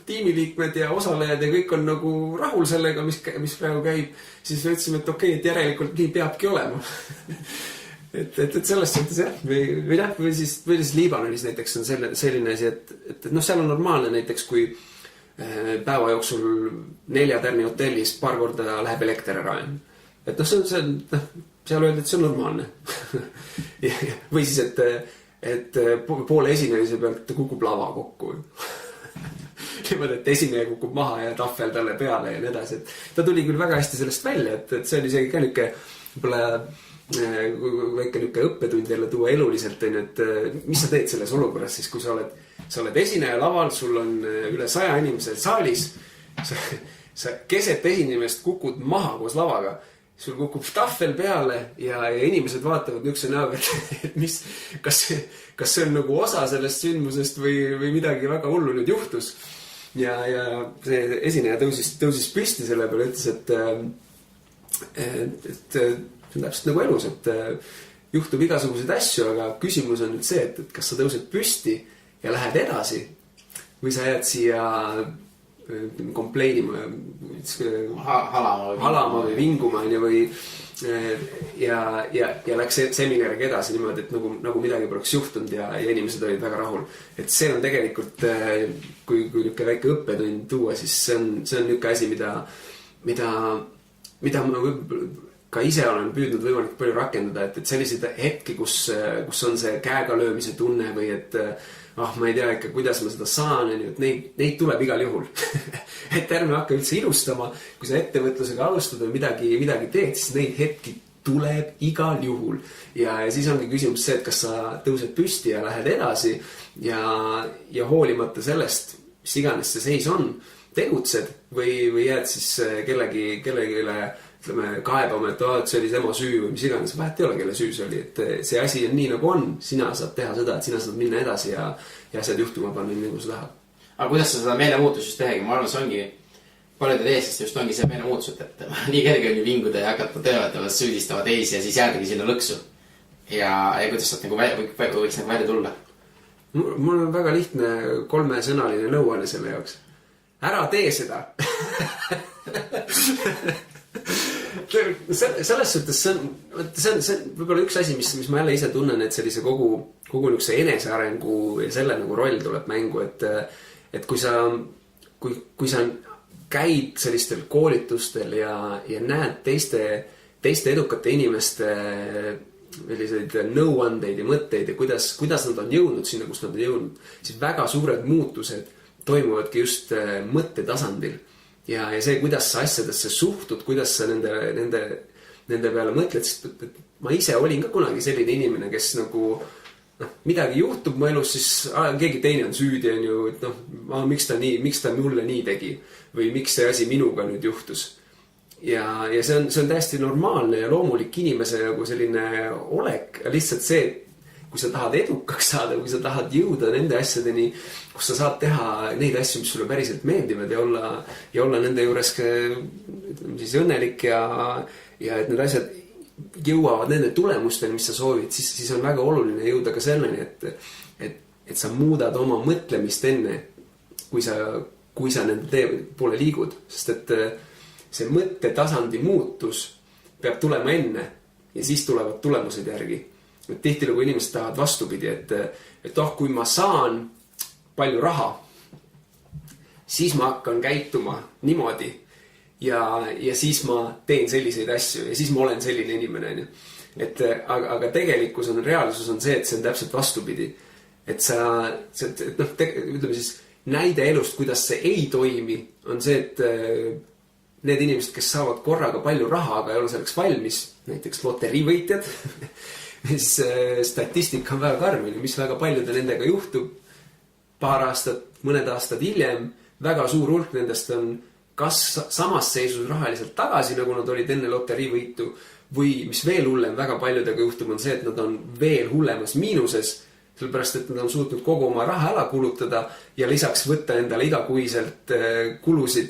tiimiliikmed ja osalejad ja kõik on nagu rahul sellega, mis praegu käib. Siis võtsime, et okei, et järelikult nii peabki olema. Et selles suhtes jah, või siis Liibanonis näiteks on selline asi, et seal on normaalne näiteks, kui päeva jooksul 4 tärni hotellis paar korda läheb elekter ära. Et seal öeldi, et see on normaalne. Või siis, et poole esinemise pealt kukub lava kokku. Niimoodi, et esineja kukub maha ja tahvel talle peale ja nii edasi. Ta tuli küll väga hästi sellest välja, et see oli isegi ka niuke väike niuke õppetund jälle tuua eluliselt, et mis sa teed selles olukorras siis, kui sa oled esineja laval, sul on üle 100 inimesel saalis, sa keset esinemist kukud maha koos lavaga, sul kukub tahvel peale ja inimesed vaatavad niukse näoga, et kas see on nagu osa sellest sündmusest või midagi väga hullu nüüd juhtus. Ja see esineja tõusis püsti selle peale, ütles, et see on täpselt nagu elus, et juhtub igasuguseid asju, aga küsimus on nüüd see, et kas sa tõused püsti ja lähed edasi või sa jääd siia kompleinima halama või vinguma või ja läks seminariga edasi niimoodi, et nagu midagi poleks juhtunud ja inimesed olid väga rahul. Et see on tegelikult, kui niisugune väike õppetund tuua, siis see on niisugune asi, mida ma ka ise olen püüdnud võimalikult palju rakendada, et selliseid hetki, kus on see käega löömise tunne või et ma ei tea ikka, kuidas ma seda saan, et neid tuleb igal juhul. Et ärme hakka üldse ilustama, kui sa ettevõtlusega alustad või midagi teed, siis neid hetki tuleb igal juhul. Ja siis ongi küsimus see, et kas sa tõused püsti ja lähed edasi ja hoolimata sellest, mis iganes see seis on, tegutsed või jääd siis kellegile kaebama, et see oli tema süü või mis iganes, vahet ei ole, kelle süü see oli, et see asi on nii nagu on, sina saad teha seda, et sina saad minna edasi ja asjad juhtuma panna nii nagu sa tahad. Aga kuidas sa seda meelemuutust just tehegi? Ma arvan, see ongi paljude teestest just ongi see meelemuutus, et nii kerge on ju vinguda ja hakata töötama, süüdistama teisi ja siis jäädagi sinna lõksu. Ja kuidas saad võiks välja tulla? Mul on väga lihtne 3-sõnaline nõuanne selle jaoks. Ära tee seda! Selles suhtes see on võib-olla üks asi, mis ma jälle ise tunnen, et sellise kogu niisuguse enesearengu ja selle nagu roll tuleb mängu, et kui sa käid sellistel koolitustel ja näed teiste edukate inimeste selliseid nõuandeid ja mõtteid ja kuidas nad on jõudnud sinna, kus nad on jõudnud, siis väga suured muutused toimuvadki just mõttetasandil. Ja see, kuidas sa asjadesse suhtud, kuidas sa nende peale mõtled, sest ma ise olin ka kunagi selline inimene, kes nagu midagi juhtub mu elus, siis keegi teine on süüdi, et miks ta mulle nii tegi või miks see asi minuga nüüd juhtus. Ja see on täiesti normaalne ja loomulik inimese nagu selline olek, lihtsalt see, kui sa tahad edukaks saada, kui sa tahad jõuda nende asjadeni, kus sa saad teha neid asju, mis sulle päriselt meeldivad ja olla nende juures siis õnnelik ja et need asjad jõuavad nende tulemusteni, mis sa soovid, siis on väga oluline jõuda ka selleni, et sa muudad oma mõtlemist enne, kui sa nende tee poole liigud, sest et see mõttetasandi muutus peab tulema enne ja siis tulevad tulemused järgi. Et tihtilugu inimesed tahavad vastupidi, et kui ma saan palju raha, siis ma hakkan käituma niimoodi ja siis ma teen selliseid asju ja siis ma olen selline inimene. Aga reaalsus on see, et see on täpselt vastupidi. Et ütleme siis näide elust, kuidas see ei toimi, on see, et need inimesed, kes saavad korraga palju raha, aga ei ole selleks valmis, näiteks loteriivõitjad, siis statistika on väga karm, mis väga paljude nendega juhtub. Paar aastat, mõned aastad hiljem, väga suur hulk nendest on kas samas seisus rahaliselt tagasi, nagu nad olid enne loteriivõitu, või mis veel hullem väga paljudega juhtub, on see, et nad on veel hullemas miinuses, sellepärast, et nad on suutnud kogu oma raha ära kulutada ja lisaks võtta endale igakuiselt kulusid,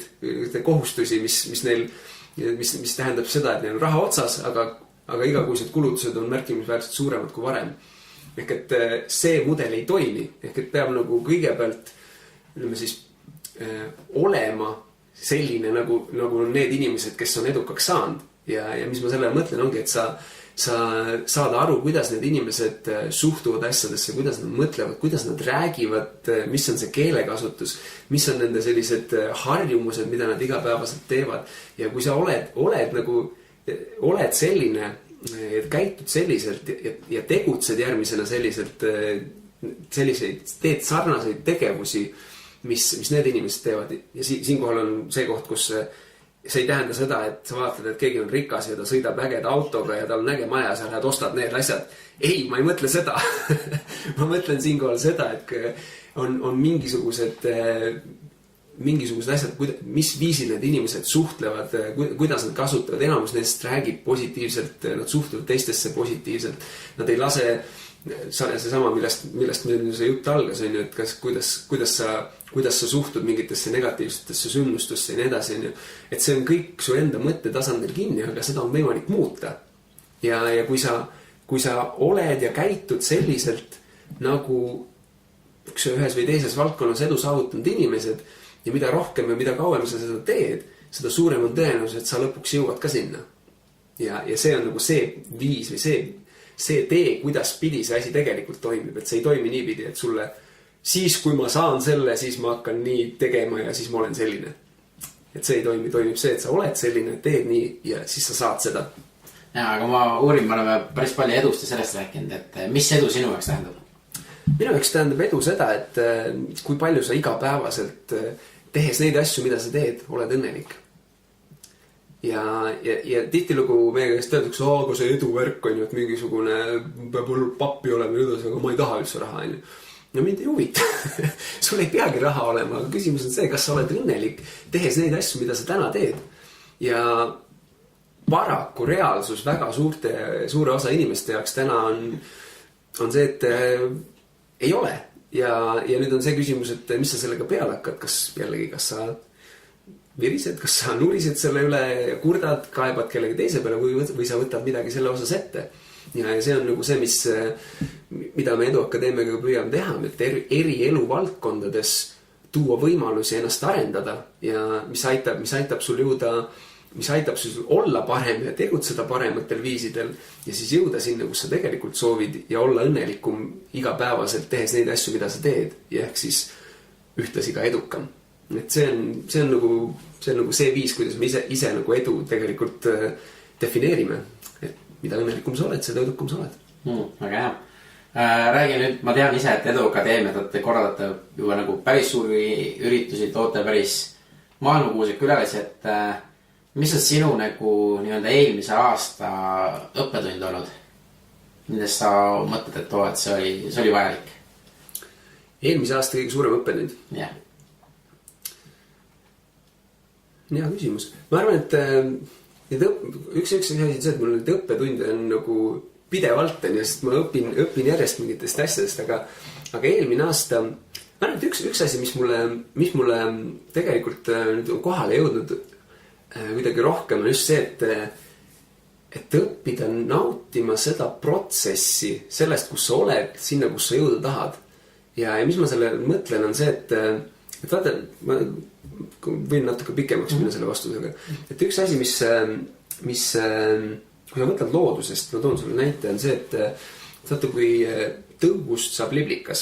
kohustusi, mis tähendab seda, et neil on raha otsas, aga igakuised kulutused on märkimisväärselt suuremad kui varem. Ehk et see mudel ei toimi. Ehk et peab nagu kõigepealt olema selline nagu need inimesed, kes on edukaks saanud. Ja mis ma sellele mõtlen ongi, et sa saad aru, kuidas need inimesed suhtuvad asjadesse, kuidas nad mõtlevad, kuidas nad räägivad, mis on see keelekasutus, mis on nende sellised harjumused, mida nad igapäevaselt teevad. Ja kui sa oled selline, et käitud selliselt ja tegutsed järgmisena teed sarnaseid tegevusi, mis need inimesed teevad. Ja siinkohal on see koht, kus see ei tähenda seda, et sa vaatad, et keegi on rikas ja ta sõidab ägeda autoga ja tal on äge maja, sa lähed ostad need asjad. Ei, ma ei mõtle seda. Ma mõtlen siinkohal seda, et on mingisugused asjad, mis viisil need inimesed suhtlevad, kuidas nad kasutavad, enamus nendest räägib positiivselt, nad suhtuvad teistesse positiivselt, nad ei lase seesama, millest meil see jutt algas, et kuidas sa suhtud mingitesse negatiivsetesse sündmustesse ja nii edasi, et see on kõik su enda mõttetasandil kinni, aga seda on võimalik muuta. Ja kui sa oled ja käitud selliselt, nagu ühes või teises valdkonnas edu saavutanud inimesed ja mida rohkem ja mida kauem sa seda teed, seda suurem on tõenäosus, et sa lõpuks jõuad ka sinna. Ja see on nagu see viis või see tee, kuidas pidi see asi tegelikult toimib, et see ei toimi niipidi, et sulle siis, kui ma saan selle, siis ma hakkan nii tegema ja siis ma olen selline. Et see ei toimib see, et sa oled selline, teed nii ja siis sa saad seda. Ja, aga ma uurin, me oleme päris palju edust ja sellest rääkinud, et mis edu sinu jaoks tähendab? Minu jaoks tähendab edu seda, et kui palju sa igapäevaselt tehes neid asju, mida sa teed, oled õnnelik. Ja tihtilugu meie käest öeldakse, aga see eduvärk on ju, et mingisugune peab pappi olema ja üldse, aga ma ei taha üldse raha. No mind ei huvita. Sul ei peagi raha olema, aga küsimus on see, kas sa oled õnnelik tehes neid asju, mida sa täna teed. Ja paraku reaalsus väga suure osa inimeste jaoks täna on see, et ei ole. Ja nüüd on see küsimus, et mis sa sellega peale hakkad, kas sa virised, kas sa nurised selle üle ja kurdad, kaebad kellegi teise peale või sa võtad midagi selle osas ette. Ja see on nagu see, mida me Eduakadeemiaga püüame teha, et eri eluvaldkondades tuua võimalusi ennast arendada ja mis aitab sul olla parem ja tegutseda parematel viisidel ja siis jõuda sinna, kus sa tegelikult soovid ja olla õnnelikum igapäevaselt tehes neid asju, mida sa teed ja ehk siis ühtlasi ka edukam. Et see on nagu see viis, kuidas me ise nagu edu tegelikult defineerime. Et mida õnnelikum sa oled, seda edukum sa oled. Väga hea. Räägi nüüd, ma tean ise, et Eduakadeemiat korraldate juba nagu päris suuri üritusi, toote päris maailmakuulsik üles, et mis on sinu nagu nii-öelda eelmise aasta õppetund olnud? Millest sa mõtled, et see oli vajalik? Eelmise aasta kõige suurem õppetund? Jah. Hea küsimus. Ma arvan, et üks asi on see, et mul need õppetunde on nagu pidevalt, sest ma õpin järjest mingitest asjadest, aga eelmine aasta, ma arvan, et üks asi, mis mulle tegelikult nüüd on kohale jõudnud kuidagi rohkem on just see, et õppida nautima seda protsessi sellest, kus sa oled, sinna, kus sa jõuda tahad. Ja mis ma selle mõtlen on see, et vaata, ma võin natuke pikemaks minna selle vastusega. Et üks asi, mis kui sa mõtled loodusest, ma toon sulle näite, on see, et vaata, kui tõugust saab liblikas,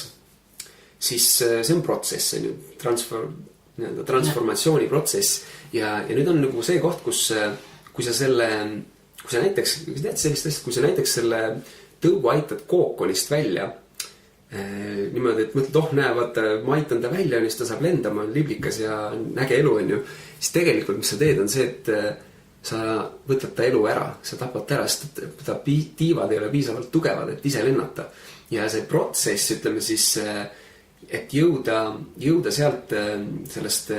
siis see on protsess, on ju, transformatsiooni protsess ja nüüd on nagu see koht, kui sa näiteks selle tõugu aitad kookonist välja niimoodi, et mõtled, näe, vaata, ma aitan ta välja, siis ta saab lendama, on liblikas ja näge elu, on ju. Siis tegelikult, mis sa teed, on see, et sa võtad ta elu ära, sa tapad ta ära, sest ta tiivad ei ole piisavalt tugevad, et ise lennata. Ja see protsess, ütleme siis, et jõuda sealt sellest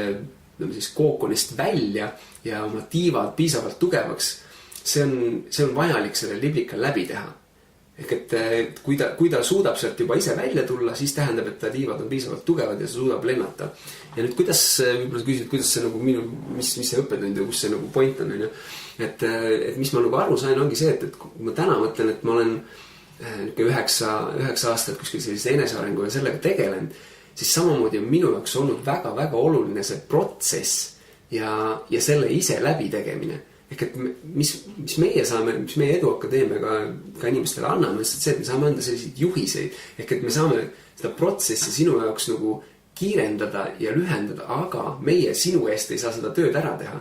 kookonist välja ja oma tiivad piisavalt tugevaks, see on vajalik selle liblikal läbi teha. Ehk et kui ta suudab sealt juba ise välja tulla, siis tähendab, et ta tiivad on piisavalt tugevad ja see suudab lennata. Ja nüüd kuidas, võib-olla sa küsid, kuidas see nagu mis see õppetund ja kus see nagu point on, et mis ma nagu aru sain, ongi see, et kui ma täna mõtlen, et ma olen 9 aastat kuskil sellise enesearengu ja sellega tegelen, siis samamoodi on minu jaoks olnud väga-väga oluline see protsess ja selle ise läbi tegemine. Ehk et mis meie Eduakadeemiaga ka inimestele anname, see, et me saame anda selliseid juhiseid. Ehk et me saame seda protsessi sinu jaoks nagu kiirendada ja lühendada, aga meie sinu eest ei saa seda tööd ära teha.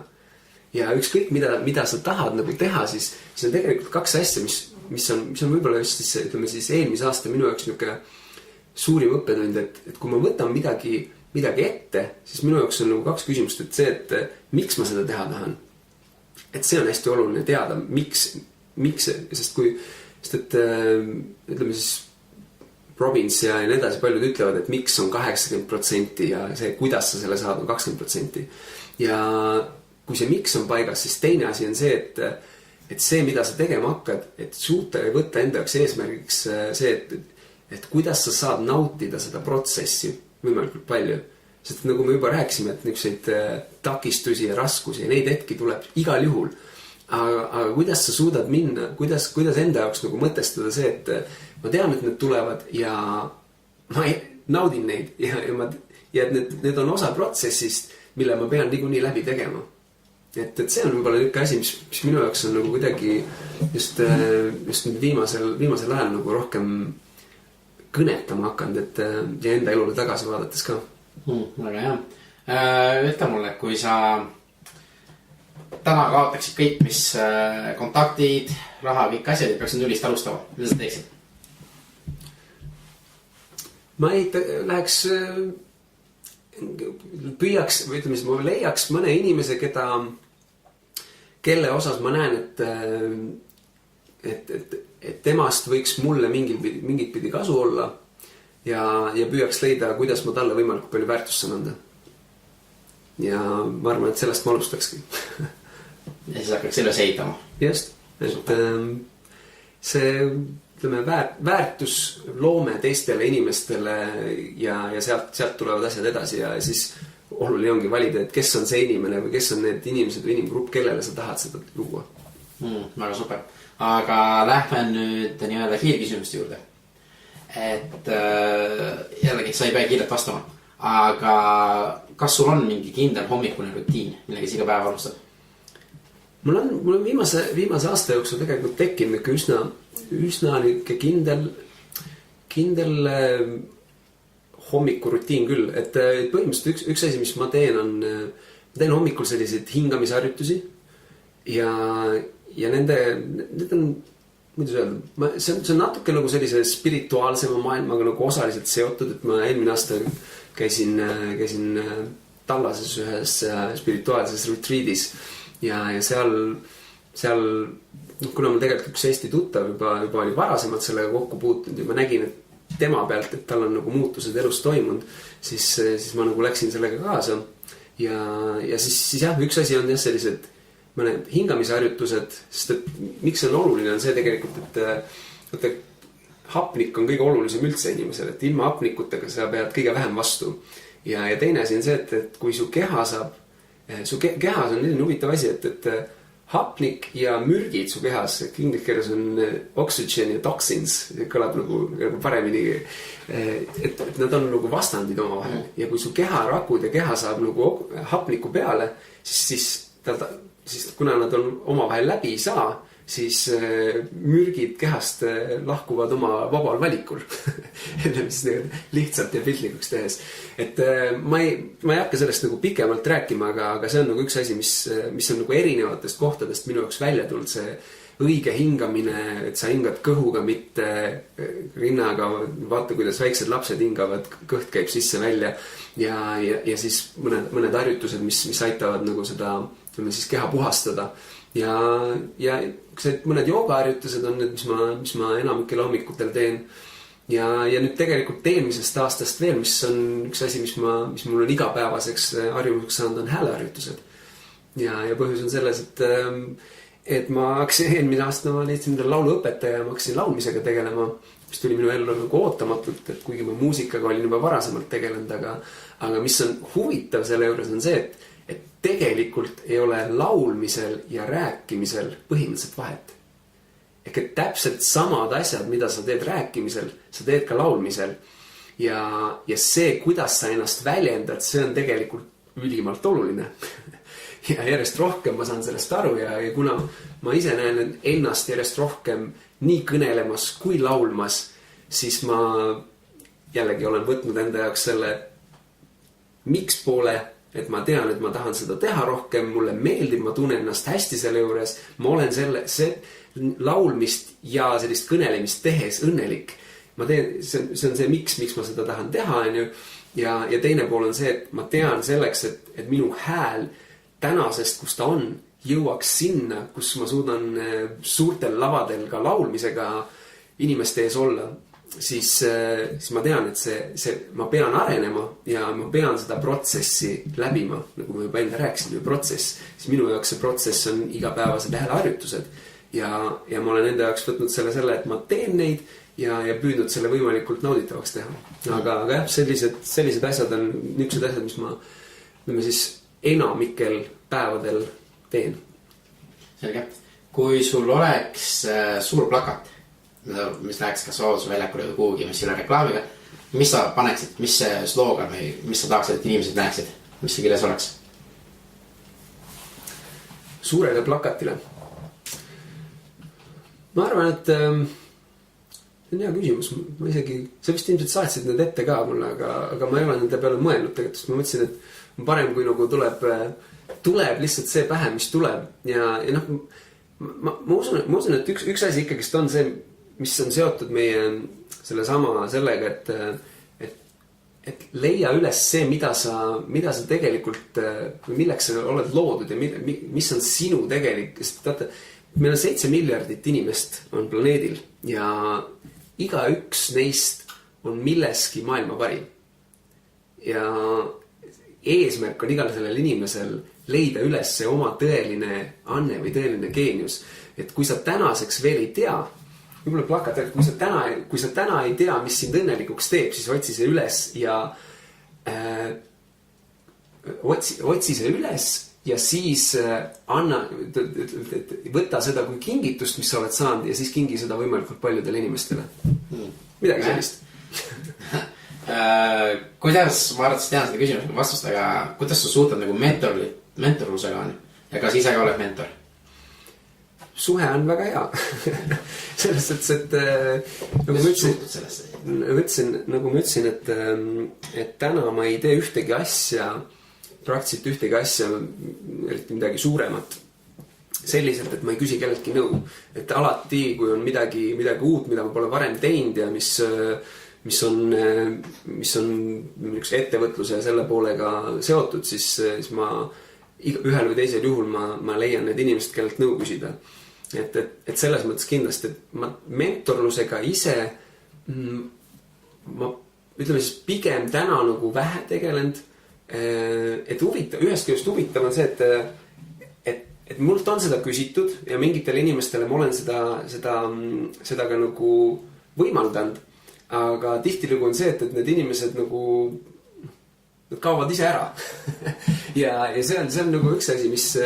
Ja ükskõik, mida sa tahad nagu teha, siis on tegelikult 2 asja, mis on võib-olla just siis, ütleme siis eelmise aasta minu jaoks niisugune suurim õppetund, et kui ma võtan midagi ette, siis minu jaoks on nagu 2 küsimust, et see, et miks ma seda teha tahan. Et see on hästi oluline teada, miks, sest ütleme siis Robbins ja nii edasi paljud ütlevad, et miks on 80% ja see, kuidas sa selle saad, on 20%. Ja kui see miks on paigas, siis teine asi on see, et see, mida sa tegema hakkad, et suuta ja võtta enda jaoks eesmärgiks see, et kuidas sa saad nautida seda protsessi võimalikult palju. Sest nagu me juba rääkisime, et niisuguseid takistusi ja raskusi ja neid hetki tuleb igal juhul. Aga kuidas sa suudad minna, kuidas enda jaoks nagu mõtestada see, et ma tean, et need tulevad ja naudin neid ja need on osa protsessist, mille ma pean niikuinii läbi tegema. Et see on võib-olla niisugune asi, mis minu jaoks on nagu kuidagi just nüüd viimasel ajal nagu rohkem kõnetama hakanud, ja enda elule tagasi vaadates ka. Väga hea. Ütle mulle, kui sa täna kaotaksid kõik, mis kontaktid, raha, kõik asjad, peaksid nullist alustama. Mida sa teeksid? Ma läheks, püüaks, või ütleme, ma leiaks mõne inimese, kelle osas ma näen, et temast võiks mulle mingit pidi kasu olla ja püüaks leida, kuidas ma talle võimalikult palju väärtust saan anda. Ja ma arvan, et sellest ma alustakski. Ja siis hakkaks üles ehitama. Just, et see, ütleme, väärtusloome teistele inimestele ja sealt tulevad asjad edasi ja siis oluline ongi valida, et kes on see inimene või kes on need inimesed või inimgrupp, kellele sa tahad seda luua. Väga super. Aga lähme nüüd nii-öelda kiirküsimuste juurde. Et jällegi, sa ei pea kiirelt vastama. Aga kas sul on mingi kindel hommikune rutiin, millega sa iga päev alustad? Mul on viimase aasta jooksul tegelikult tekkinud üsna kindel hommikurutiin küll, et põhimõtteliselt üks asi, mis ma teen, ma teen hommikul selliseid hingamisharjutusi ja need on, kuidas öelda, see on natuke nagu sellise spirituaalsema maailmaga nagu osaliselt seotud, et ma eelmine aasta käisin Tallases ühes spirituaalses retreadis ja seal, kuna mul tegelikult üks Eesti tuttav juba oli varasemalt sellega kokku puutunud ja ma nägin, et tema pealt, et tal on nagu muutused elus toimunud, siis ma nagu läksin sellega kaasa ja siis jah, üks asi on jah sellised mõned hingamisharjutused, sest et miks see on oluline, on see tegelikult, et hapnik on kõige olulisem üldse inimesel, et ilma hapnikutega sa pead kõige vähem vastu ja teine asi on see, et kui su kehas on nii huvitav asi, et hapnik ja mürgid su kehas, inglise keeles on oxygen ja toxins, kõlab nagu paremini, et nad on nagu vastandid omavahel ja kui su keharakud ja keha saab nagu hapniku peale, siis kuna nad on omavahel läbi ei saa, siis mürgid kehast lahkuvad oma vabal valikul lihtsalt ja piltlikuks tehes, et ma ei hakka sellest nagu pikemalt rääkima, aga see on nagu üks asi, mis on nagu erinevatest kohtadest minu jaoks välja tulnud, see õige hingamine, et sa hingad kõhuga, mitte rinnaga, vaata kuidas väiksed lapsed hingavad, kõht käib sisse välja ja siis mõned harjutused, mis aitavad nagu seda siis keha puhastada ja mõned joogaharjutused on need, mis ma enamikel hommikutel teen ja nüüd tegelikult eelmisest aastast veel, mis on üks asi, mis mul on igapäevaseks harjumuseks saanud, on hääleharjutused ja põhjus on selles, et ma hakkasin eelmine aasta, ma leidsin endale lauluõpetaja ja ma hakkasin laulmisega tegelema, mis tuli minu ellu nagu ootamatult, et kuigi ma muusikaga olin juba varasemalt tegelenud, aga mis on huvitav selle juures on see, et tegelikult ei ole laulmisel ja rääkimisel põhimõtteliselt vahet. Ehk et täpselt samad asjad, mida sa teed rääkimisel, sa teed ka laulmisel. Ja see, kuidas sa ennast väljendad, see on tegelikult ülimalt oluline. Ja järjest rohkem ma saan sellest aru ja kuna ma ise näen ennast järjest rohkem nii kõnelemas kui laulmas, siis ma jällegi olen võtnud enda jaoks selle miks poole, et ma tean, et ma tahan seda teha rohkem, mulle meeldib, ma tunnen ennast hästi selle juures, ma olen see laulmist ja sellist kõnelemist tehes õnnelik. Ma teen, see on see miks ma seda tahan teha, ja teine pool on see, et ma tean selleks, et minu hääl tänasest, kus ta on, jõuaks sinna, kus ma suudan suurtel lavadel ka laulmisega inimeste ees olla, siis ma tean, et ma pean arenema ja ma pean seda protsessi läbima, nagu ma juba enne rääksin, protsess, siis minu jaoks see protsess on igapäevased hääleharjutused ja ma olen enda jaoks võtnud selle, et ma teen neid ja püüdnud selle võimalikult nauditavaks teha. Aga jah, sellised asjad on niisugused asjad, mis ma siis enamikel päevadel teen. Selge. Kui sul oleks suur plakat, mis läheks kas Vabaduse väljakule või kuhugi, mis selle reklaamiga, mis sa paneksid, mis see sloogan või mis sa tahaksid, et inimesed näeksid, mis see kirjas oleks? Suurele plakatile. Ma arvan, et see on hea küsimus. Ma isegi, sa vist ilmselt saatsid need ette ka mulle, aga ma ei ole nende peale mõelnud tegelikult. Ma mõtlesin, et parem kui nagu tuleb lihtsalt see pähe, mis tuleb. Ja noh, ma usun, et üks asi ikkagist on see, mis on seotud meie sellega, et leia üles see, mida sa tegelikult, milleks sa oled loodud ja mis on sinu tegelik, sest vaata, meil on 7 miljardit inimest on planeedil ja igaüks neist on milleski maailma parim. Ja eesmärk on igal sellel inimesel leida üles see oma tõeline anne või tõeline geenius. Et kui sa tänaseks veel ei tea, võib-olla plakat, et kui sa täna ei tea, mis sind õnnelikuks teeb, siis otsi see üles ja otsi see üles ja siis võta seda kui kingitust, mis sa oled saanud ja siis kingi seda võimalikult paljudele inimestele. Midagi sellist. Kuidas, ma arvan, et sa tean seda küsimust vastust, aga kuidas sa suutad nagu mentorlusega on ja kas ise ka oled mentor? Suhe on väga hea. Selles mõttes, et nagu ma ütlesin, et täna ma ei tee praktiliselt ühtegi asja, eriti midagi suuremat. Selliselt, et ma ei küsi kelleltki nõu. Et alati, kui on midagi uut, mida ma pole varem teinud ja mis on ettevõtluse ja selle poolega seotud, siis ma ühel või teisel juhul ma leian need inimesed, kellelt nõu küsida. Et selles mõttes kindlasti, et ma mentorlusega ise ma ütleme siis pigem täna nagu vähe tegelenud, et ühest küljest huvitav on see, et mult on seda küsitud ja mingitele inimestele ma olen seda ka nagu võimaldanud, aga tihtilugu on see, et need inimesed nagu nad kaovad ise ära. ja see on nagu üks asi, mis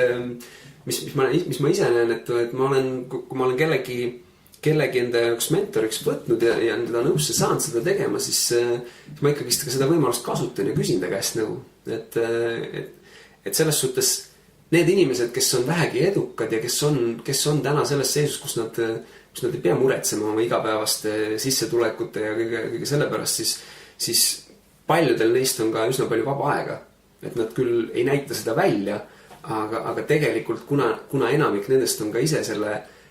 ma ise näen, et kui ma olen kellegi enda jaoks mentoriks võtnud ja teda nõusse saanud seda tegema, siis ma ikkagist ka seda võimalust kasutan ja küsin ta käest nõu. Et selles suhtes need inimesed, kes on vähegi edukad ja kes on täna selles seisus, kus nad ei pea muretsema oma igapäevaste sissetulekute ja kõige selle pärast, siis paljudel neist on ka üsna palju vaba aega. Et nad küll ei näita seda välja, aga tegelikult kuna enamik nendest on ka ise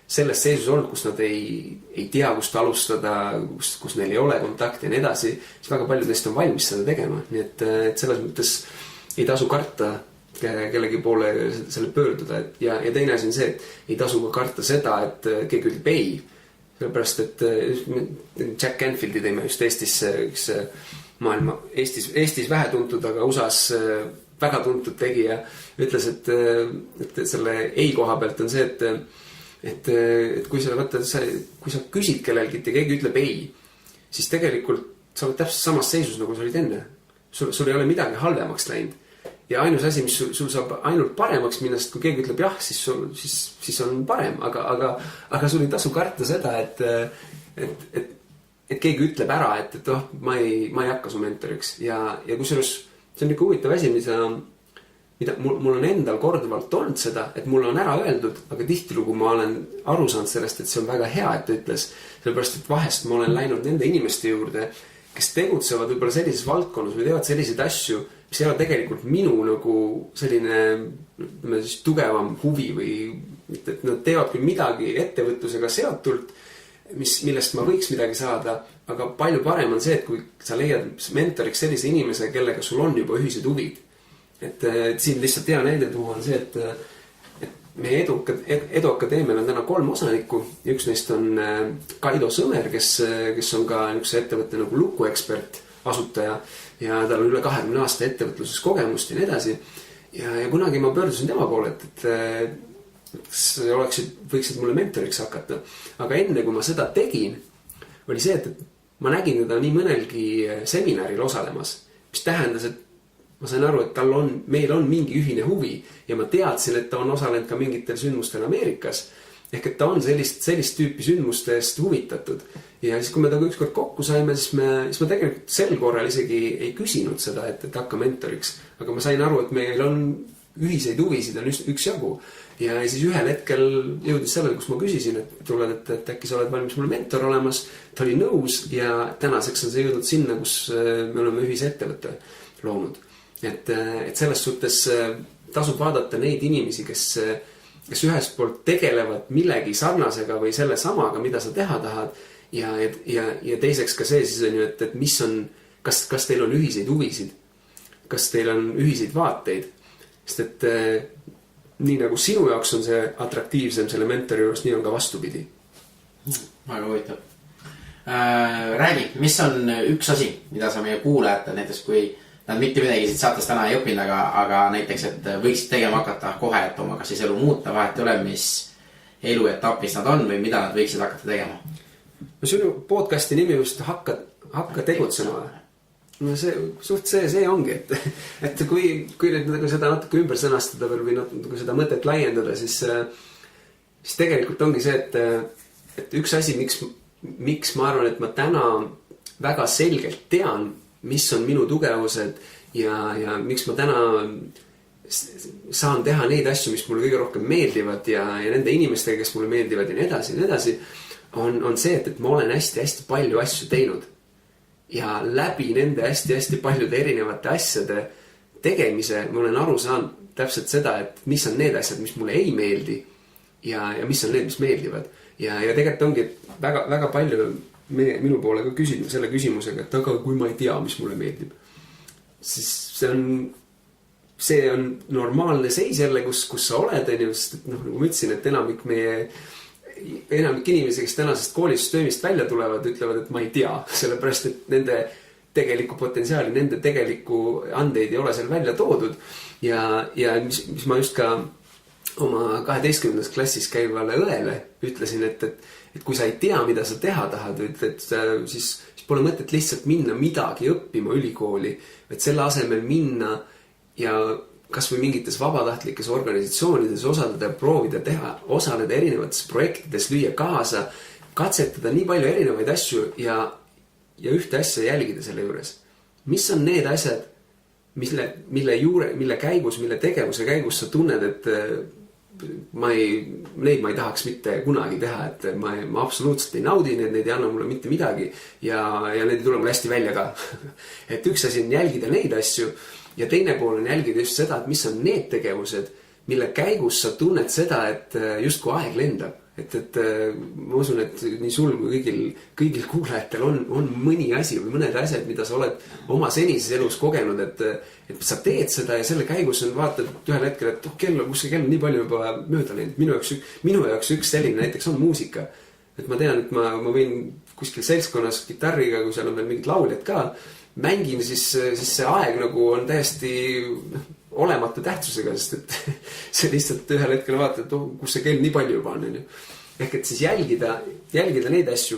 selles seisus olnud, kus nad ei tea, kust alustada, kus neil ei ole kontakti ja nii edasi, siis väga paljud neist on valmis seda tegema. Nii et selles mõttes ei tasu karta kellegi poole selle pöörduda. Ja teine asi on see, et ei tasu ka karta seda, et keegi ütleb ei. Sellepärast, et Jack Canfieldi teeme just Eestis maailma, Eestis vähe tuntud, aga USA's väga tuntud tegija ütles, et selle ei koha pealt on see, et kui sa küsid kellelgi ja keegi ütleb ei, siis tegelikult sa oled täpselt samas seisus, nagu sa olid enne. Sul ei ole midagi halvemaks läinud. Ja ainus asi, mis sul saab ainult paremaks minna, sest kui keegi ütleb jah, siis on parem. Aga sul ei tasu karta seda, et keegi ütleb ära, et ma ei hakka su mentoriks. Ja kusjuures see on niisugune huvitav asi, mida mul on endal korduvalt olnud seda, et mul on ära öeldud, aga tihtilugu ma olen aru saanud sellest, et see on väga hea, et ta ütles. Sellepärast, et vahest ma olen läinud nende inimeste juurde, kes tegutsevad võib-olla sellises valdkonnas või teevad selliseid asju, mis ei ole tegelikult minu nagu selline tugevam huvi või et nad teevad küll midagi ettevõtlusega seotult, millest ma võiks midagi saada, aga palju parem on see, et kui sa leiad mentoriks sellise inimese, kellega sul on juba ühised huvid. Et siin lihtsalt hea näide tuua on see, et meie Edu Akadeemial on täna 3 osanikku ja üks neist on Kaido Sõmer, kes on ka niisuguse ettevõtte nagu lukuekspert, asutaja ja tal on üle 20 aasta ettevõtluses kogemust ja nii edasi. Ja kunagi ma pöördusin tema poole, võiksid mulle mentoriks hakata. Aga enne kui ma seda tegin, oli see, et ma nägin teda nii mõnelgi seminaril osalemas, mis tähendas, et ma sain aru, et meil on mingi ühine huvi ja ma teadsin, et ta on osalenud ka mingitel sündmustel Ameerikas. Ehk et ta on sellist tüüpi sündmuste eest huvitatud ja siis, kui me temaga ükskord kokku saime, siis ma tegelikult sel korral isegi ei küsinud seda, et hakka mentoriks. Aga ma sain aru, et meil on ühiseid huvisid on üksjagu. Ja siis ühel hetkel jõudis sellele, kus ma küsisin, et tuled, et äkki sa oled valmis mulle mentor olemas. Ta oli nõus ja tänaseks on see jõudnud sinna, kus me oleme ühise ettevõtte loonud. Et selles suhtes tasub vaadata neid inimesi, kes ühest poolt tegelevad millegi sarnasega või selle samaga, mida sa teha tahad. Ja teiseks ka see siis on ju, et mis on, kas teil on ühiseid huvisid, kas teil on ühiseid vaateid, sest et nii nagu sinu jaoks on see atraktiivsem selle mentori juures, nii on ka vastupidi. Väga huvitav. Räägi, mis on üks asi, mida sa meie kuulajate, näiteks kui nad mitte midagi siit saates täna ei õpinud, aga näiteks, et võiksid tegema hakata kohe, et oma kas siis elu muuta, vahet ei ole, mis eluetapis nad on või mida nad võiksid hakata tegema? No sinu podcasti nimi just hakka tegutsema. No see ongi, et kui nüüd nagu seda natuke ümber sõnastada või natuke seda mõtet laiendada, siis tegelikult ongi see, et üks asi, miks ma arvan, et ma täna väga selgelt tean, mis on minu tugevused ja miks ma täna saan teha neid asju, mis mulle kõige rohkem meeldivad ja nende inimestega, kes mulle meeldivad ja nii edasi, on see, et ma olen hästi palju asju teinud. Ja läbi nende hästi paljude erinevate asjade tegemise ma olen aru saanud täpselt seda, et mis on need asjad, mis mulle ei meeldi ja mis on need, mis meeldivad. Ja tegelikult ongi väga palju minu poole ka küsinud selle küsimusega, et aga kui ma ei tea, mis mulle meeldib, siis see on normaalne seis jälle, kus sa oled, sest nagu ma ütlesin, et enamik inimesi, kes tänasest koolisüsteemist välja tulevad, ütlevad, et ma ei tea, sellepärast, et nende tegelikku potentsiaali, nende tegelikku andeid ei ole seal välja toodud. Ja mis ma just ka oma 12. klassis käivale õele ütlesin, et kui sa ei tea, mida sa teha tahad, siis pole mõtet lihtsalt minna midagi õppima ülikooli, et selle asemel minna ja kas või mingites vabatahtlikes organisatsioonides osaleda, proovida teha, osaleda erinevates projektides, lüüa kaasa, katsetada nii palju erinevaid asju ja ühte asja jälgida selle juures. Mis on need asjad, mille käigus, mille tegevuse käigus sa tunned, et neid ma ei tahaks mitte kunagi teha, et ma absoluutselt ei naudi neid ei anna mulle mitte midagi ja need ei tule mulle hästi välja ka. Et üks asi on jälgida neid asju ja teine pool on jälgida just seda, et mis on need tegevused, mille käigus sa tunned seda, et just kui aeg lendab. Et ma usun, et nii sul kui kõigil kuulajatel on mõni asi või mõned asjad, mida sa oled oma senises elus kogenud, et sa teed seda ja selle käigus on vaatad ühel hetkel, et kus see kell nii palju juba mööda läinud. Minu jaoks üks selline näiteks on muusika. Et ma tean, et ma võin kuskil seltskonnas gitarriga, kui seal on veel mingid lauljad ka, mängin, siis see aeg nagu on täiesti olematu tähtsusega, sest et see lihtsalt ühel hetkel vaatad, et kus see kell nii palju juba on. Ehk et siis jälgida neid asju,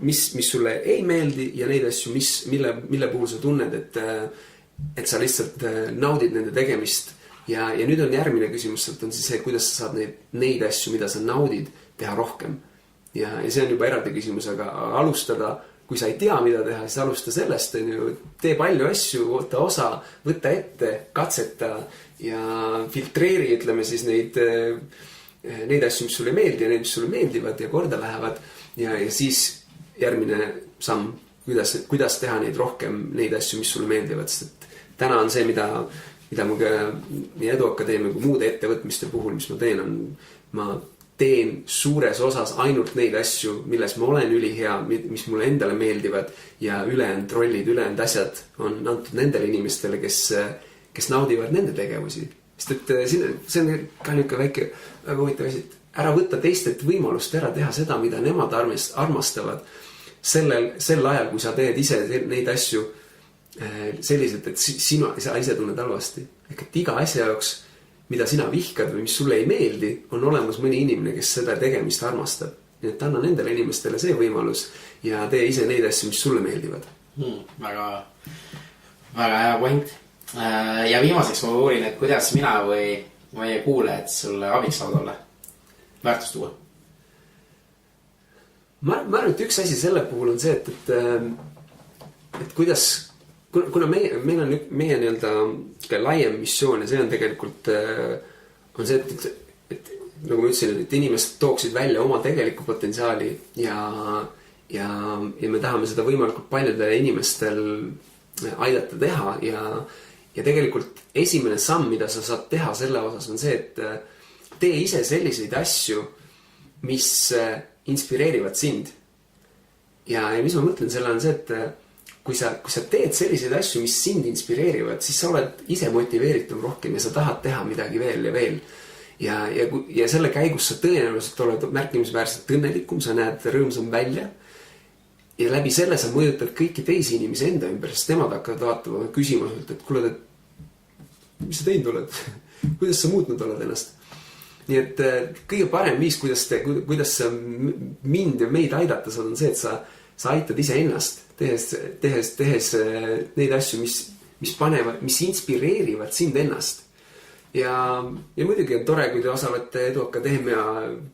mis sulle ei meeldi ja neid asju, mille puhul sa tunned, et sa lihtsalt naudid nende tegemist. Ja nüüd on järgmine küsimus, on siis see, kuidas sa saad neid asju, mida sa naudid, teha rohkem. Ja see on juba eraldi küsimus, aga alustada, kui sa ei tea, mida teha, siis alusta sellest, tee palju asju, võta osa, võta ette, katseta ja filtreeri, ütleme siis neid asju, mis sulle meeldi ja neid, mis sulle meeldivad ja korda lähevad. Ja siis järgmine samm, kuidas teha neid rohkem, neid asju, mis sulle meeldivad. Sest täna on see, mida ma ka nii Eduakadeemia kui muude ettevõtmiste puhul, mis ma teen, ma teen suures osas ainult neid asju, milles ma olen ülihea, mis mulle endale meeldivad ja ülejäänud rollid, ülejäänud asjad on antud nendele inimestele, kes naudivad nende tegevusi. Sest et see on ka niisugune väike väga huvitav asi, et ära võtta teistelt võimalust ära teha seda, mida nemad armastavad sel ajal, kui sa teed ise neid asju selliselt, et sa ise tunned halvasti. Ehk et iga asja jaoks, mida sina vihkad või mis sulle ei meeldi, on olemas mõni inimene, kes seda tegemist armastab. Nii et anna nendele inimestele see võimalus ja tee ise neid asju, mis sulle meeldivad. Väga hea point. Ja viimaseks ma uurin, et kuidas mina või meie kuulajad sulle abiks saavad olla? Väärtust tuua? ma arvan, et üks asi selle puhul on see, et kuidas, kuna meil on meie nii-öelda laiem missioon ja see on tegelikult on see, et nagu ma ütlesin, et inimesed tooksid välja oma tegeliku potentsiaali ja me tahame seda võimalikult paljudele inimestel aidata teha ja tegelikult esimene samm, mida sa saad teha selle osas on see, et tee ise selliseid asju, mis inspireerivad sind. Ja mis ma mõtlen selle on see, et kui sa teed selliseid asju, mis sind inspireerivad, siis sa oled ise motiveeritum rohkem ja sa tahad teha midagi veel ja veel. Ja selle käigus sa tõenäoliselt oled märkimisväärselt õnnelikum, sa näed rõõmsam välja. Ja läbi selle sa mõjutad kõiki teisi inimesi enda ümber, sest nemad hakkavad vaatama küsima, et kuule, mis sa teinud oled? Kuidas sa muutnud oled ennast? Nii et kõige parem viis, kuidas sa mind ja meid aidata saad, on see, et sa aitad ise ennast, tehes neid asju, mis inspireerivad sind ennast. Ja muidugi on tore, kui te osalete Edu Akadeemia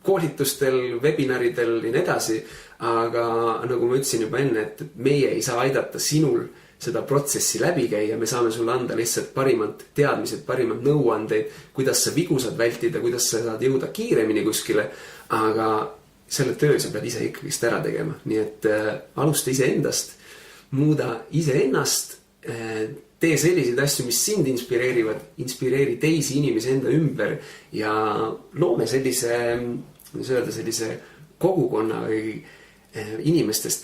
koolitustel, webinaridel ja nii edasi, aga nagu ma ütlesin juba enne, et meie ei saa aidata sinul seda protsessi läbi käia, me saame sulle anda lihtsalt parimad teadmised, parimad nõuandeid, kuidas sa vigu saad vältida, kuidas sa saad jõuda kiiremini kuskile, aga selle töö sa pead ise ikkagist ära tegema. Nii et alusta ise endast, muuda ise ennast, tee selliseid asju, mis sind inspireerivad, inspireeri teisi inimesi enda ümber ja loome sellise kogukonna või inimestest,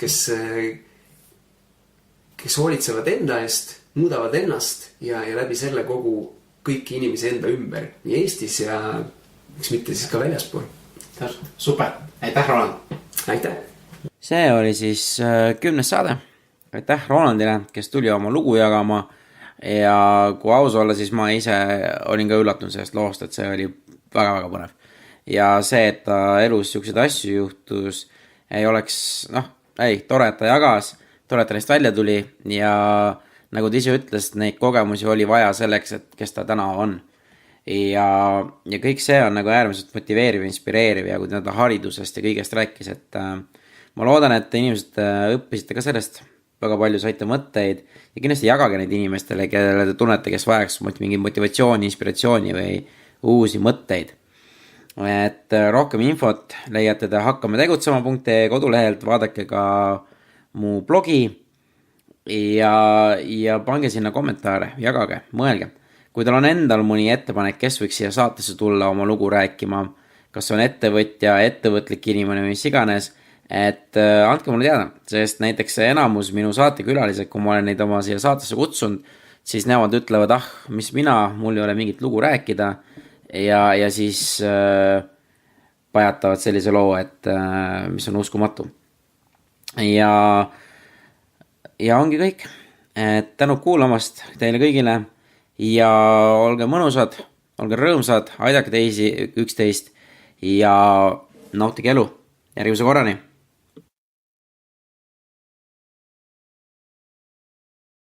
kes hoolitsevad enda eest, muudavad ennast ja läbi selle kogu kõiki inimesi enda ümber, nii Eestis ja miks mitte siis ka väljaspool. Super, aitäh Roland! Aitäh! See oli siis 10. saade. Aitäh Rolandile, kes tuli oma lugu jagama ja kui aus olla, siis ma ise olin ka üllatunud sellest loost, et see oli väga-väga põnev. Ja see, et ta elus selliseid asju juhtus, ei oleks, tore, et ta jagas, tore, et ta neist välja tuli ja nagu ta ise ütles, neid kogemusi oli vaja selleks, et kes ta täna on. Ja kõik see on nagu äärmiselt motiveeriv, inspireeriv ja kui ta haridusest ja kõigest rääkis, et ma loodan, et inimesed õppisite ka sellest väga palju, saite mõtteid ja kindlasti jagage neid inimestele, kellele te tunnete, kes vajaks mingi motivatsiooni, inspiratsiooni või uusi mõtteid. Et rohkem infot leiate te hakkametegutsema.ee kodulehelt, vaadake ka mu blogi ja pange sinna kommentaare, jagage, mõelge. Kui teil on endal mõni ettepanek, kes võiks siia saatesse tulla oma lugu rääkima, kas on ettevõtja, ettevõtlik inimene või mis iganes, et andke mulle teada, sest näiteks enamus minu saatekülalised, kui ma olen neid oma siia saatesse kutsunud, siis nemad ütlevad, mis mul ei ole mingit lugu rääkida ja siis pajatavad sellise loo, et mis on uskumatu. Ja ongi kõik. Et tänu kuulamast teile kõigile ja olge mõnusad, olge rõõmsad, aidake teisi üksteist ja nautige elu. Järgmise korrani!